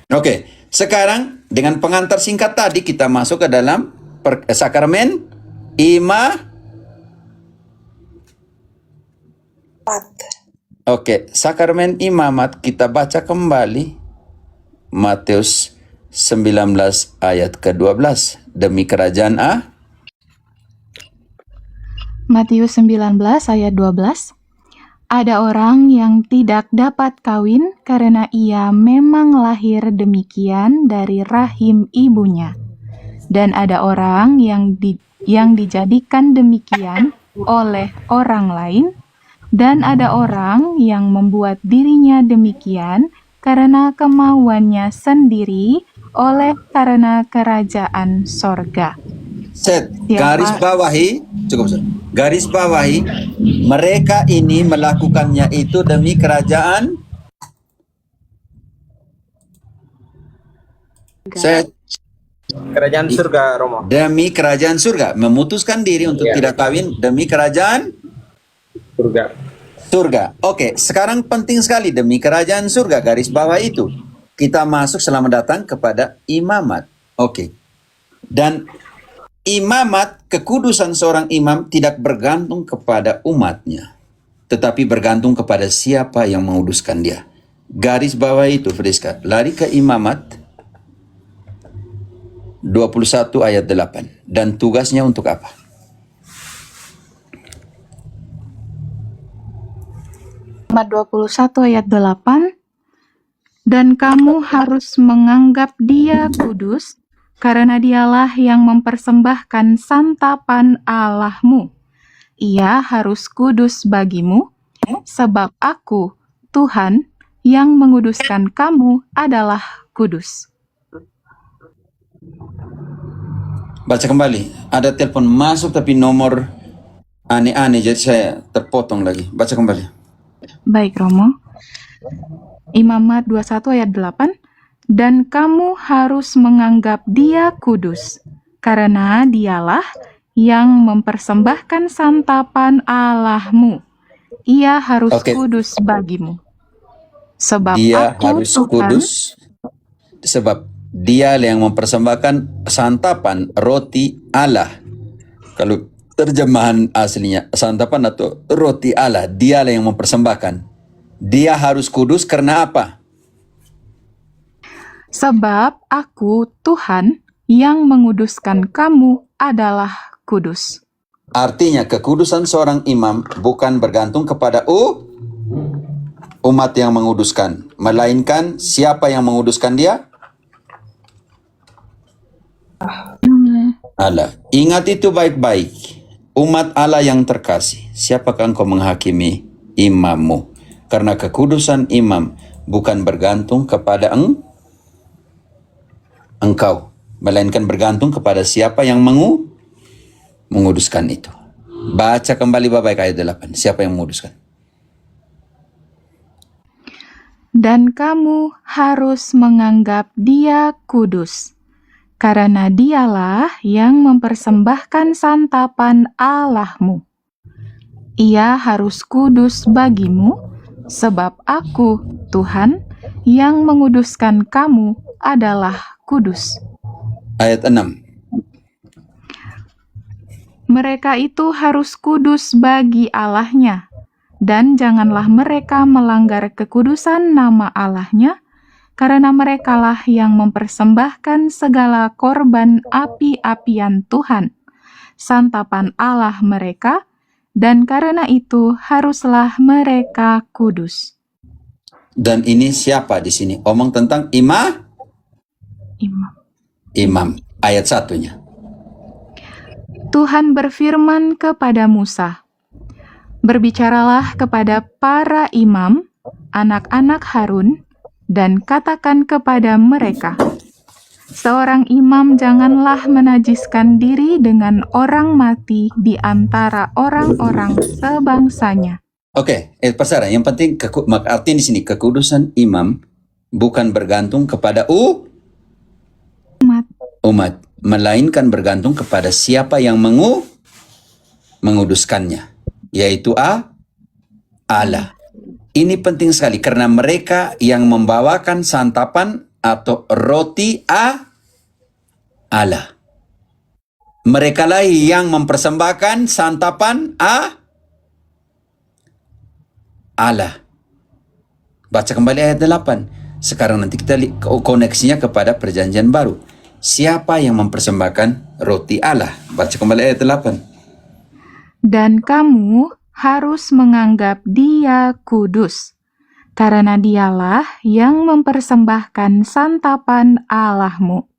Oke, sekarang dengan pengantar singkat tadi kita masuk ke dalam sakramen imamat. Oke, sakramen imamat kita baca kembali Matius 19 ayat ke-12. Demi kerajaan Matius 19 ayat 12. Ada orang yang tidak dapat kawin karena ia memang lahir demikian dari rahim ibunya. Dan ada orang yang dijadikan demikian oleh orang lain, dan ada orang yang membuat dirinya demikian karena kemauannya sendiri oleh karena kerajaan sorga. Set, garis bawahi, cukup Set. Garis bawahi, mereka ini melakukannya itu demi kerajaan. Set, Kerajaan surga, Romo. demi kerajaan surga, memutuskan diri untuk Iya. tidak kawin demi kerajaan Surga. surga. Oke, sekarang penting sekali demi kerajaan surga, garis bawah itu. Kita masuk selamat datang kepada imamat. Oke. Dan imamat, kekudusan seorang imam tidak bergantung kepada umatnya, tetapi bergantung kepada siapa yang menguduskan dia. Garis bawah itu, Friska. Lari ke imamat 21 ayat 8. Dan tugasnya untuk apa? Imamat 21 ayat 8. Dan kamu harus menganggap dia kudus, karena dialah yang mempersembahkan santapan Allahmu. Ia harus kudus bagimu, sebab aku, Tuhan, yang menguduskan kamu adalah kudus. Baca kembali. Ada telepon masuk tapi nomor aneh-aneh, jadi saya terpotong lagi. Baca kembali. Baik, Romo. Imamat 21 ayat 8. Dan kamu harus menganggap dia kudus, karena dialah yang mempersembahkan santapan Allahmu. Ia harus Oke. kudus bagimu. Sebab Dia aku, harus Tuhan, kudus sebab dia yang mempersembahkan santapan roti Allah. Kalau terjemahan aslinya santapan atau roti Allah, dialah yang mempersembahkan. Dia harus kudus karena apa? sebab aku, Tuhan, yang menguduskan kamu adalah kudus. Artinya kekudusan seorang imam bukan bergantung kepada umat yang menguduskan, melainkan siapa yang menguduskan dia? Allah. Ingat itu baik-baik. Umat Allah yang terkasih, siapakah engkau menghakimi imammu? Karena kekudusan imam bukan bergantung kepada engkau, melainkan bergantung kepada siapa yang menguduskan itu. Baca kembali baik ayat 8. Siapa yang menguduskan? Dan kamu harus menganggap dia kudus, karena dialah yang mempersembahkan santapan Allahmu. Ia harus kudus bagimu, sebab aku, Tuhan, yang menguduskan kamu adalah kudus. Ayat 6. Mereka itu harus kudus bagi Allahnya, dan janganlah mereka melanggar kekudusan nama Allahnya, karena merekalah yang mempersembahkan segala korban api-apian Tuhan, santapan Allah mereka, dan karena itu haruslah mereka kudus. Dan ini siapa di sini? Omong tentang Imam. imam. Ayat 1-nya. Tuhan berfirman kepada Musa, "Berbicaralah kepada para imam, anak-anak Harun, dan katakan kepada mereka, seorang imam janganlah menajiskan diri dengan orang mati di antara orang-orang sebangsanya." Oke, Pasara, yang penting artinya di sini kekudusan imam bukan bergantung kepada Umat. umat, melainkan bergantung kepada siapa yang menguduskannya, yaitu Allah. Ini penting sekali karena mereka yang membawakan santapan atau roti Allah. Mereka lah yang mempersembahkan santapan Allah. Baca kembali ayat 8. Sekarang nanti kita koneksinya kepada perjanjian baru. Siapa yang mempersembahkan roti Allah? Baca kembali ayat 8. Dan kamu harus menganggap dia kudus, karena dialah yang mempersembahkan santapan Allahmu.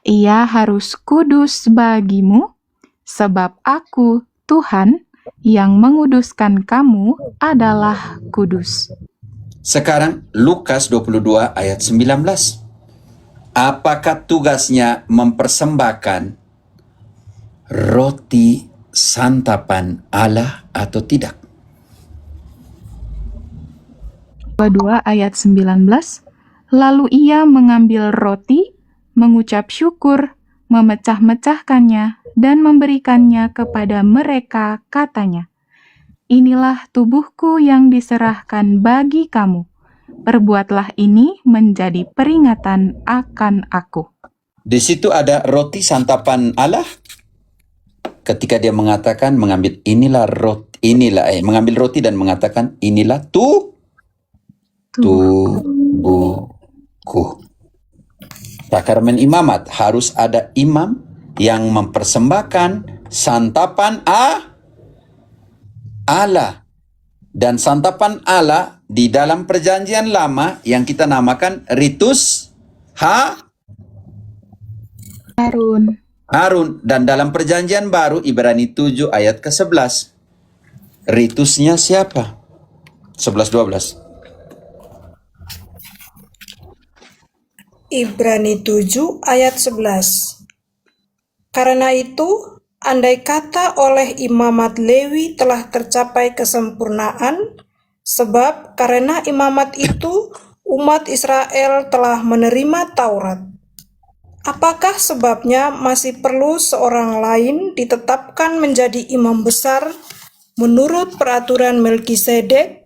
Ia harus kudus bagimu, sebab aku, Tuhan, yang menguduskan kamu adalah kudus. Sekarang Lukas 22 ayat 19. Apakah tugasnya mempersembahkan roti santapan Allah atau tidak? 2 ayat 19. Lalu ia mengambil roti, mengucap syukur, memecah-mecahkannya, dan memberikannya kepada mereka, katanya, "Inilah tubuhku yang diserahkan bagi kamu. Perbuatlah ini menjadi peringatan akan aku." Di situ ada roti santapan Allah. Ketika dia mengatakan mengambil mengambil roti dan mengatakan inilah tubuhku. Sakramen imamat harus ada imam yang mempersembahkan santapan Allah. Dan santapan Allah di dalam perjanjian lama yang kita namakan ritus Harun, dan dalam perjanjian baru Ibrani 7 ayat ke-11. Ritusnya siapa? 11-12. Ibrani 7 ayat 11. Karena itu, andai kata oleh imamat Lewi telah tercapai kesempurnaan, sebab karena imamat itu umat Israel telah menerima Taurat. Apakah sebabnya masih perlu seorang lain ditetapkan menjadi imam besar menurut peraturan Melkisedek,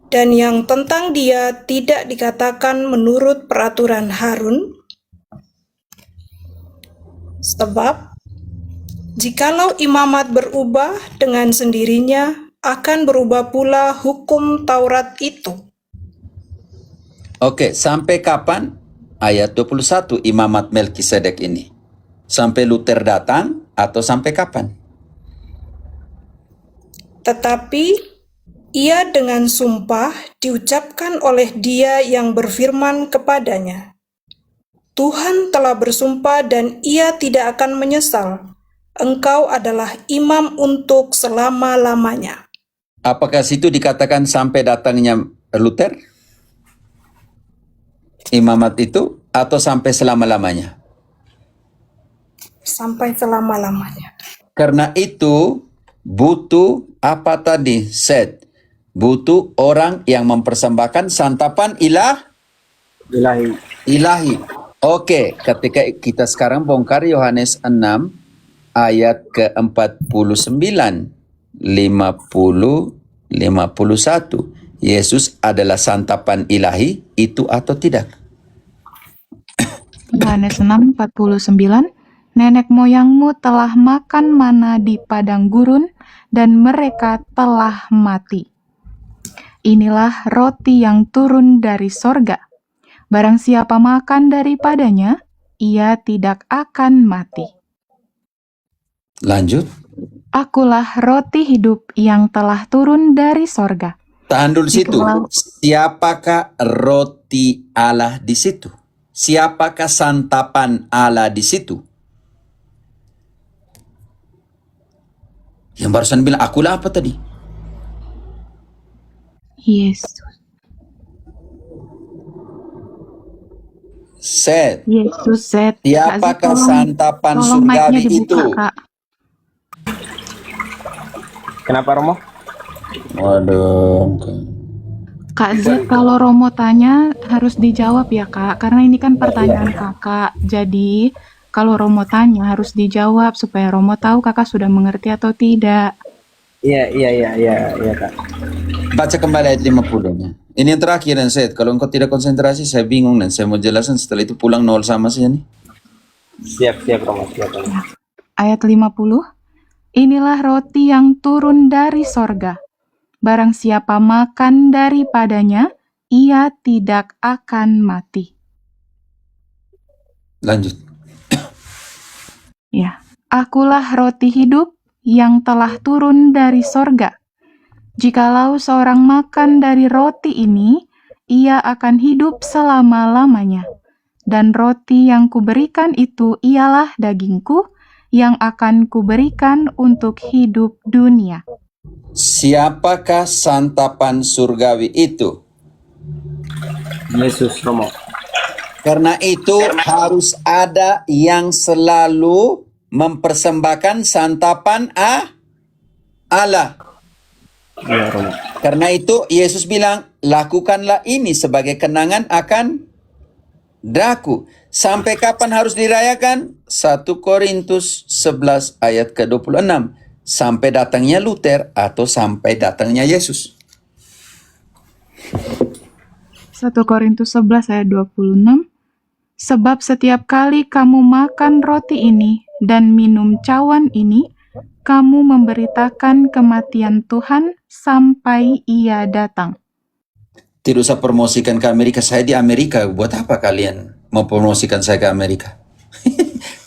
dan yang tentang dia tidak dikatakan menurut peraturan Harun? Sebab, jikalau imamat berubah dengan sendirinya, akan berubah pula hukum Taurat itu. Oke, sampai kapan? Ayat 21 imamat Melkisedek ini. Sampai Luther datang atau sampai kapan? Tetapi ia dengan sumpah diucapkan oleh Dia yang berfirman kepadanya, "Tuhan telah bersumpah dan ia tidak akan menyesal. Engkau adalah imam untuk selama-lamanya." Apakah situ dikatakan sampai datangnya Luther? Imamat itu atau sampai selama-lamanya? Sampai selama-lamanya. Karena itu butuh apa tadi? Butuh orang yang mempersembahkan santapan ilahi. Oke, ketika kita sekarang bongkar Yohanes 6 ayat ke-49, 50, 51. Yesus adalah santapan ilahi itu atau tidak? Yohanes 6:49. Nenek moyangmu telah makan mana di padang gurun, dan mereka telah mati. Inilah roti yang turun dari sorga. Barang siapa makan daripadanya, ia tidak akan mati. Lanjut. Akulah roti hidup yang telah turun dari sorga. Tahan dulu situ. Itulah. Siapakah roti Allah di situ? Siapakah santapan Allah di situ? Yang barusan bilang, akulah apa tadi? Yesus. Yesus, Kak Zi, Siapakah tolong- santapan tolong mic-nya surgawi dibuka, itu? Kak. Kenapa Romo? Waduh. Kak Z, kalau Romo tanya harus dijawab ya Kak, karena ini kan pertanyaan Kakak. Jadi, kalau Romo tanya harus dijawab supaya Romo tahu Kakak sudah mengerti atau tidak. Iya, Kak. Baca kembali ayat 50-nya. Ini yang terakhir dan saya, kalau engkau tidak konsentrasi, saya bingung dan saya mau jelasin setelah itu pulang nol sama saja nih. Siap, Romo, siap, Romo. Ayat 50, inilah roti yang turun dari sorga. Barang siapa makan daripadanya, ia tidak akan mati. Lanjut. Ya, akulah roti hidup yang telah turun dari sorga. Jikalau seorang makan dari roti ini, ia akan hidup selama-lamanya. Dan roti yang kuberikan itu ialah dagingku, yang akan kuberikan untuk hidup dunia. Siapakah santapan surgawi itu? Yesus, Romo. Karena itu harus ada yang selalu mempersembahkan santapan Allah. Iya, Romo. Karena itu Yesus bilang, lakukanlah ini sebagai kenangan akan daku. Sampai kapan harus dirayakan? 1 Korintus 11 ayat ke-26. Sampai datangnya Luther atau sampai datangnya Yesus. 1 Korintus 11 ayat 26. Sebab setiap kali kamu makan roti ini dan minum cawan ini, kamu memberitakan kematian Tuhan sampai Ia datang. Tidak usah promosikan ke Amerika. Saya di Amerika. Buat apa kalian mau promosikan saya ke Amerika?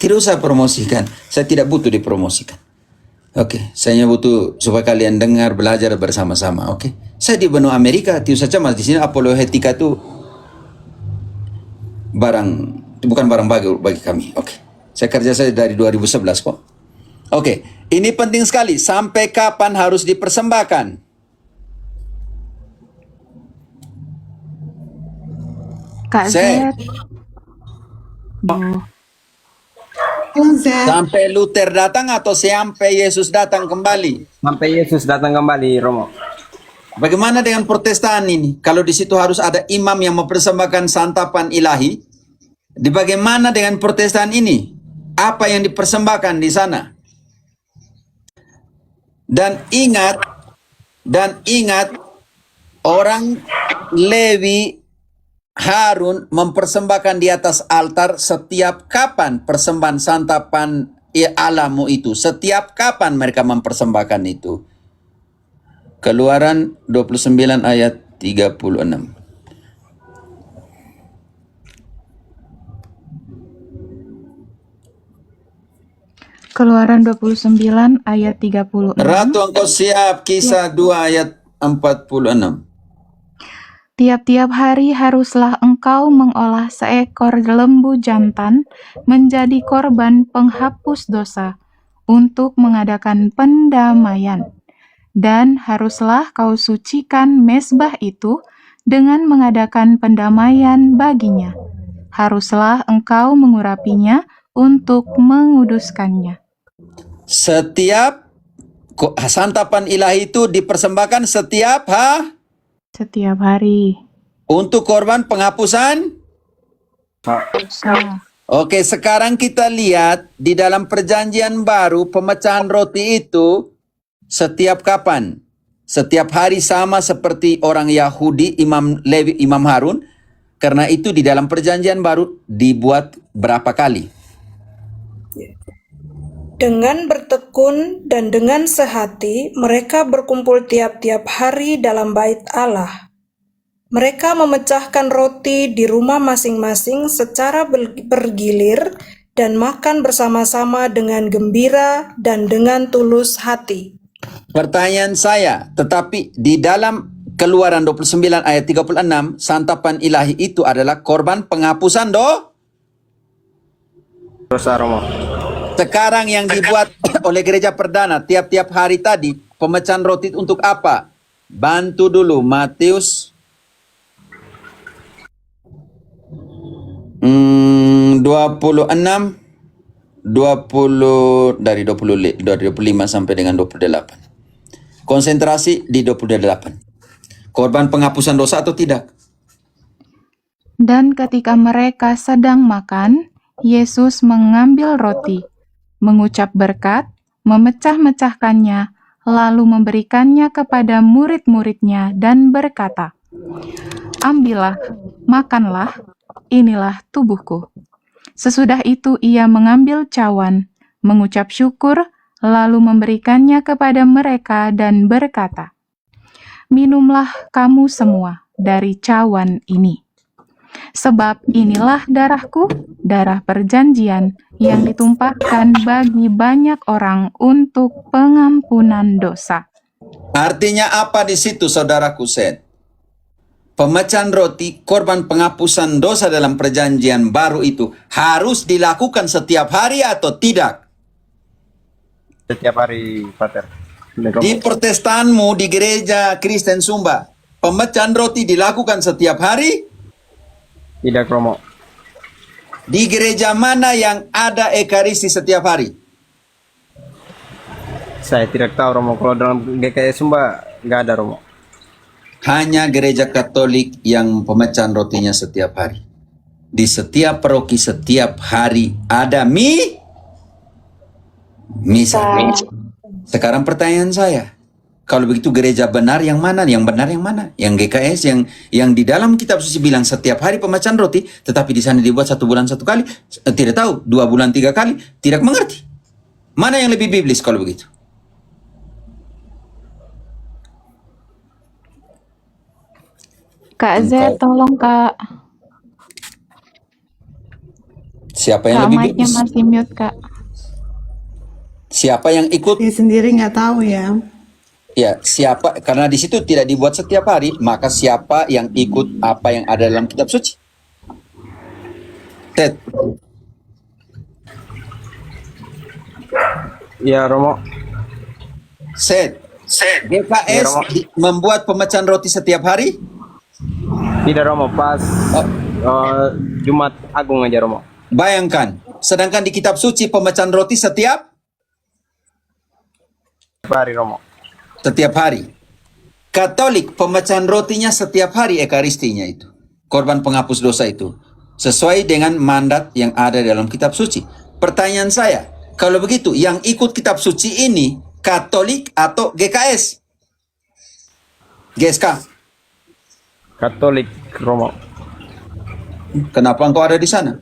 Tidak usah promosikan. Saya tidak butuh dipromosikan. Oke, saya hanya butuh supaya kalian dengar, belajar bersama-sama. Oke, saya di benua Amerika. Tidak saja mas di sini apologetika itu bukan barang bagi kami. Oke, saya kerja saya dari 2011 kok. Oke, ini penting sekali. Sampai kapan harus dipersembahkan? Kak Z. Sampai Luther datang atau sampai Yesus datang kembali? Sampai Yesus datang kembali, Romo. Bagaimana dengan Protestan ini? Kalau di situ harus ada imam yang mempersembahkan santapan ilahi, di bagaimana dengan Protestan ini? Apa yang dipersembahkan di sana? Dan ingat orang Lewi Harun mempersembahkan di atas altar setiap kapan persembahan santapan Allahmu itu. Setiap kapan mereka mempersembahkan itu. Keluaran 29 ayat 36. Keluaran 29 ayat 36. Ratu engkau siap, Kisah 2 ayat 46. Tiap-tiap hari haruslah engkau mengolah seekor lembu jantan menjadi korban penghapus dosa untuk mengadakan pendamaian. Dan haruslah kau sucikan mezbah itu dengan mengadakan pendamaian baginya. Haruslah engkau mengurapinya untuk menguduskannya. Setiap santapan ilahi itu dipersembahkan setiap Setiap hari. untuk korban penghapusan. Dosa. Oke, sekarang kita lihat di dalam perjanjian baru pemecahan roti itu setiap kapan? Setiap hari sama seperti orang Yahudi, Imam Lewi, Imam Harun. Karena itu di dalam perjanjian baru dibuat berapa kali? Dengan bertekun dan dengan sehati, mereka berkumpul tiap-tiap hari dalam bait Allah. Mereka memecahkan roti di rumah masing-masing secara bergilir dan makan bersama-sama dengan gembira dan dengan tulus hati. Pertanyaan saya, tetapi di dalam Keluaran 29 ayat 36, santapan ilahi itu adalah korban penghapusan Dosa, Romo. Sekarang yang dibuat oleh gereja perdana tiap-tiap hari tadi, pemecahan roti untuk apa? Bantu dulu Matius 26 dari 25 sampai dengan 28. Konsentrasi di 28. korban penghapusan dosa atau tidak? Dan ketika mereka sedang makan, Yesus mengambil roti, mengucap berkat, memecah-mecahkannya, lalu memberikannya kepada murid-muridnya dan berkata, "Ambillah, makanlah, inilah tubuhku." Sesudah itu ia mengambil cawan, mengucap syukur, lalu memberikannya kepada mereka dan berkata, "Minumlah kamu semua dari cawan ini. Sebab inilah darahku, darah perjanjian yang ditumpahkan bagi banyak orang untuk pengampunan dosa." Artinya apa di situ, saudaraku Seth? Pemecahan roti, korban penghapusan dosa dalam perjanjian baru itu harus dilakukan setiap hari atau tidak? Setiap hari, Pater. Di Protestanmu, di gereja Kristen Sumba, pemecahan roti dilakukan setiap hari? Tidak, Romo. Di gereja mana yang ada ekaristi setiap hari? Saya tidak tahu, Romo. Kalau dalam GKS Sumba, nggak ada, Romo. Hanya gereja Katolik yang pemecahan rotinya setiap hari. Di setiap paroki setiap hari ada misa. Sekarang pertanyaan saya, kalau begitu gereja benar yang mana? Yang benar yang mana? Yang GKS yang di dalam kitab suci bilang setiap hari pemecahan roti, tetapi di sana dibuat 1 bulan 1 kali, tidak tahu 2 bulan 3 kali, tidak mengerti. Mana yang lebih biblis kalau begitu? Kak Z, tolong Kak. Siapa yang Kak, lebih mic-nya biblis? masih mute, Kak. Siapa yang ikut? Dia sendiri nggak tahu ya. Ya, siapa? Karena di situ tidak dibuat setiap hari, maka siapa yang ikut apa yang ada dalam kitab suci? Ted, Ya, Romo. Seth, Ya, GKS Romo. membuat pemecahan roti setiap hari? Tidak, Romo. Pas Jumat Agung aja, Romo. Bayangkan, sedangkan di kitab suci pemecahan roti setiap Hari, Romo. hari. Katolik pemecahan rotinya setiap hari ekaristinya itu. Korban penghapus dosa itu. Sesuai dengan mandat yang ada dalam kitab suci. Pertanyaan saya, kalau begitu yang ikut kitab suci ini Katolik atau GKS? GSK. Katolik, Romo. Kenapa engkau ada di sana?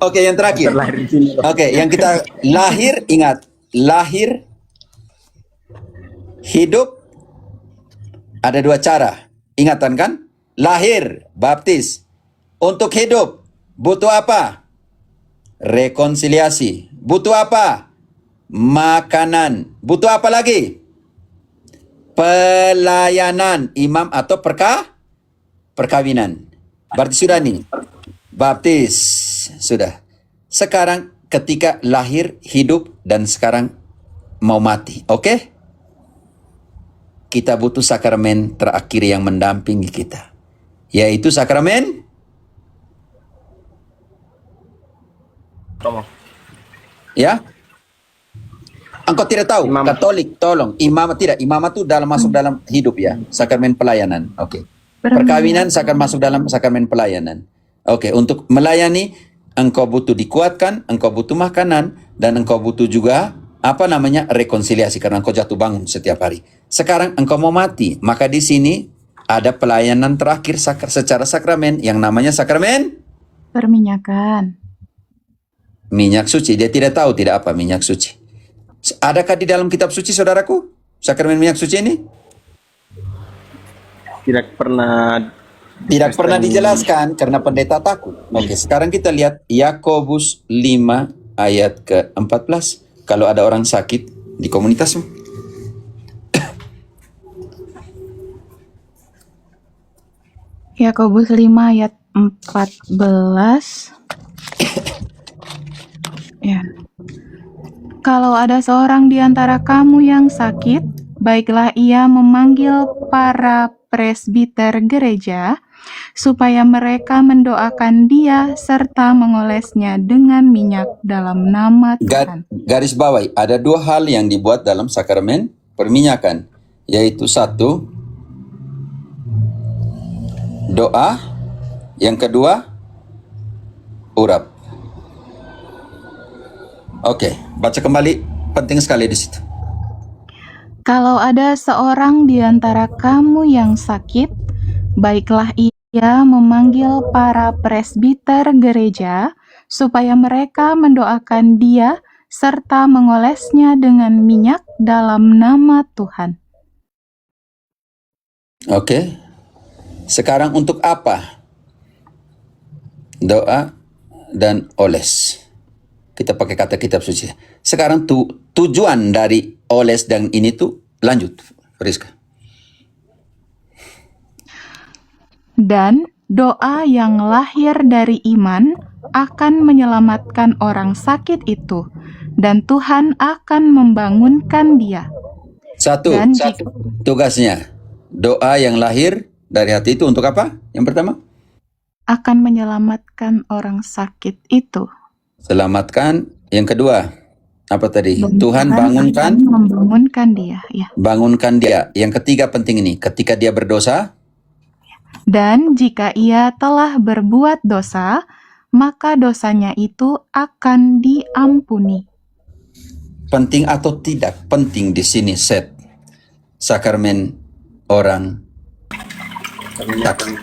Oke, yang terakhir. Terlahir di sini, Romo. Oke, yang kita lahir, ingat. Lahir, hidup, ada 2 cara. Ingatan kan? Lahir, baptis. Untuk hidup, butuh apa? Rekonsiliasi. Butuh apa? Makanan. Butuh apa lagi? Pelayanan imam atau perkawinan. Berarti sudah nih. Baptis. Sudah. Sekarang ketika lahir, hidup, dan sekarang mau mati. Oke? Kita butuh sakramen terakhir yang mendampingi kita. Yaitu sakramen Romo. ya. Engkau tidak tahu, Imam. Katolik, tolong. Imam tidak, imam itu masuk dalam hidup ya, sakramen pelayanan. Oke. Perkawinan akan masuk dalam sakramen pelayanan. Oke, untuk melayani engkau butuh dikuatkan, engkau butuh makanan, dan engkau butuh juga rekonsiliasi karena engkau jatuh bangun setiap hari. Sekarang engkau mau mati, maka di sini ada pelayanan terakhir secara sakramen yang namanya sakramen Perminyakan. minyak suci. Dia tidak tahu tidak apa minyak suci. Adakah di dalam kitab suci, saudaraku, sakramen minyak suci ini? Tidak pernah Dijelaskan karena pendeta takut. Oke, sekarang kita lihat Yakobus 5 ayat ke-14. Kalau ada orang sakit di komunitasmu. Yakobus 5 ayat 14. Ya. Kalau ada seorang di antara kamu yang sakit, baiklah ia memanggil para presbiter gereja, supaya mereka mendoakan dia serta mengolesnya dengan minyak dalam nama Tuhan. Garis bawahi, ada 2 hal yang dibuat dalam sakramen perminyakan, yaitu 1, doa. Yang kedua, urap. Oke, baca kembali. Penting sekali di situ. Kalau ada seorang di antara kamu yang sakit, baiklah ia memanggil para presbiter gereja supaya mereka mendoakan dia serta mengolesnya dengan minyak dalam nama Tuhan. Oke. Sekarang untuk apa? Doa dan oles. Kita pakai kata kitab suci. Sekarang tujuan dari oles dan ini tuh lanjut, Friska. Dan doa yang lahir dari iman akan menyelamatkan orang sakit itu, dan Tuhan akan membangunkan dia. Satu, Dan tugasnya. Doa yang lahir dari hati itu untuk apa? Yang pertama? akan menyelamatkan orang sakit itu. Selamatkan. Yang kedua, apa tadi? Dan Tuhan bangunkan, akan membangunkan dia, ya. bangunkan dia. Yang ketiga penting ini, ketika dia berdosa, Dan jika ia telah berbuat dosa, maka dosanya itu akan diampuni. penting atau tidak penting di sini set sakramen orang takut.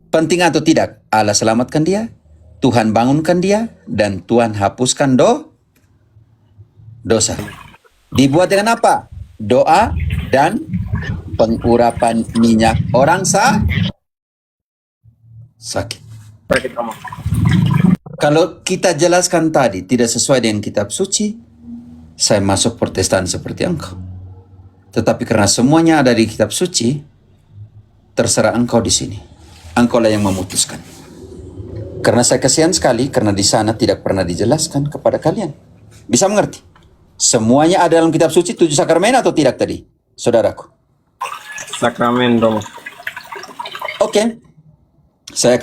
Penting atau tidak, Allah selamatkan dia, Tuhan bangunkan dia, dan Tuhan hapuskan dosa. Dibuat dengan apa? Doa dan pengurapan minyak orang sakit. Kalau kita jelaskan tadi tidak sesuai dengan kitab suci, saya masuk Protestan seperti engkau. Tetapi karena semuanya ada di kitab suci, terserah engkau di sini. Engkaulah yang memutuskan. Karena saya kasihan sekali, karena di sana tidak pernah dijelaskan kepada kalian. Bisa mengerti? Semuanya ada dalam kitab suci, 7 sakramen atau tidak tadi, saudaraku? Sakramen, Romo. Oke. Saya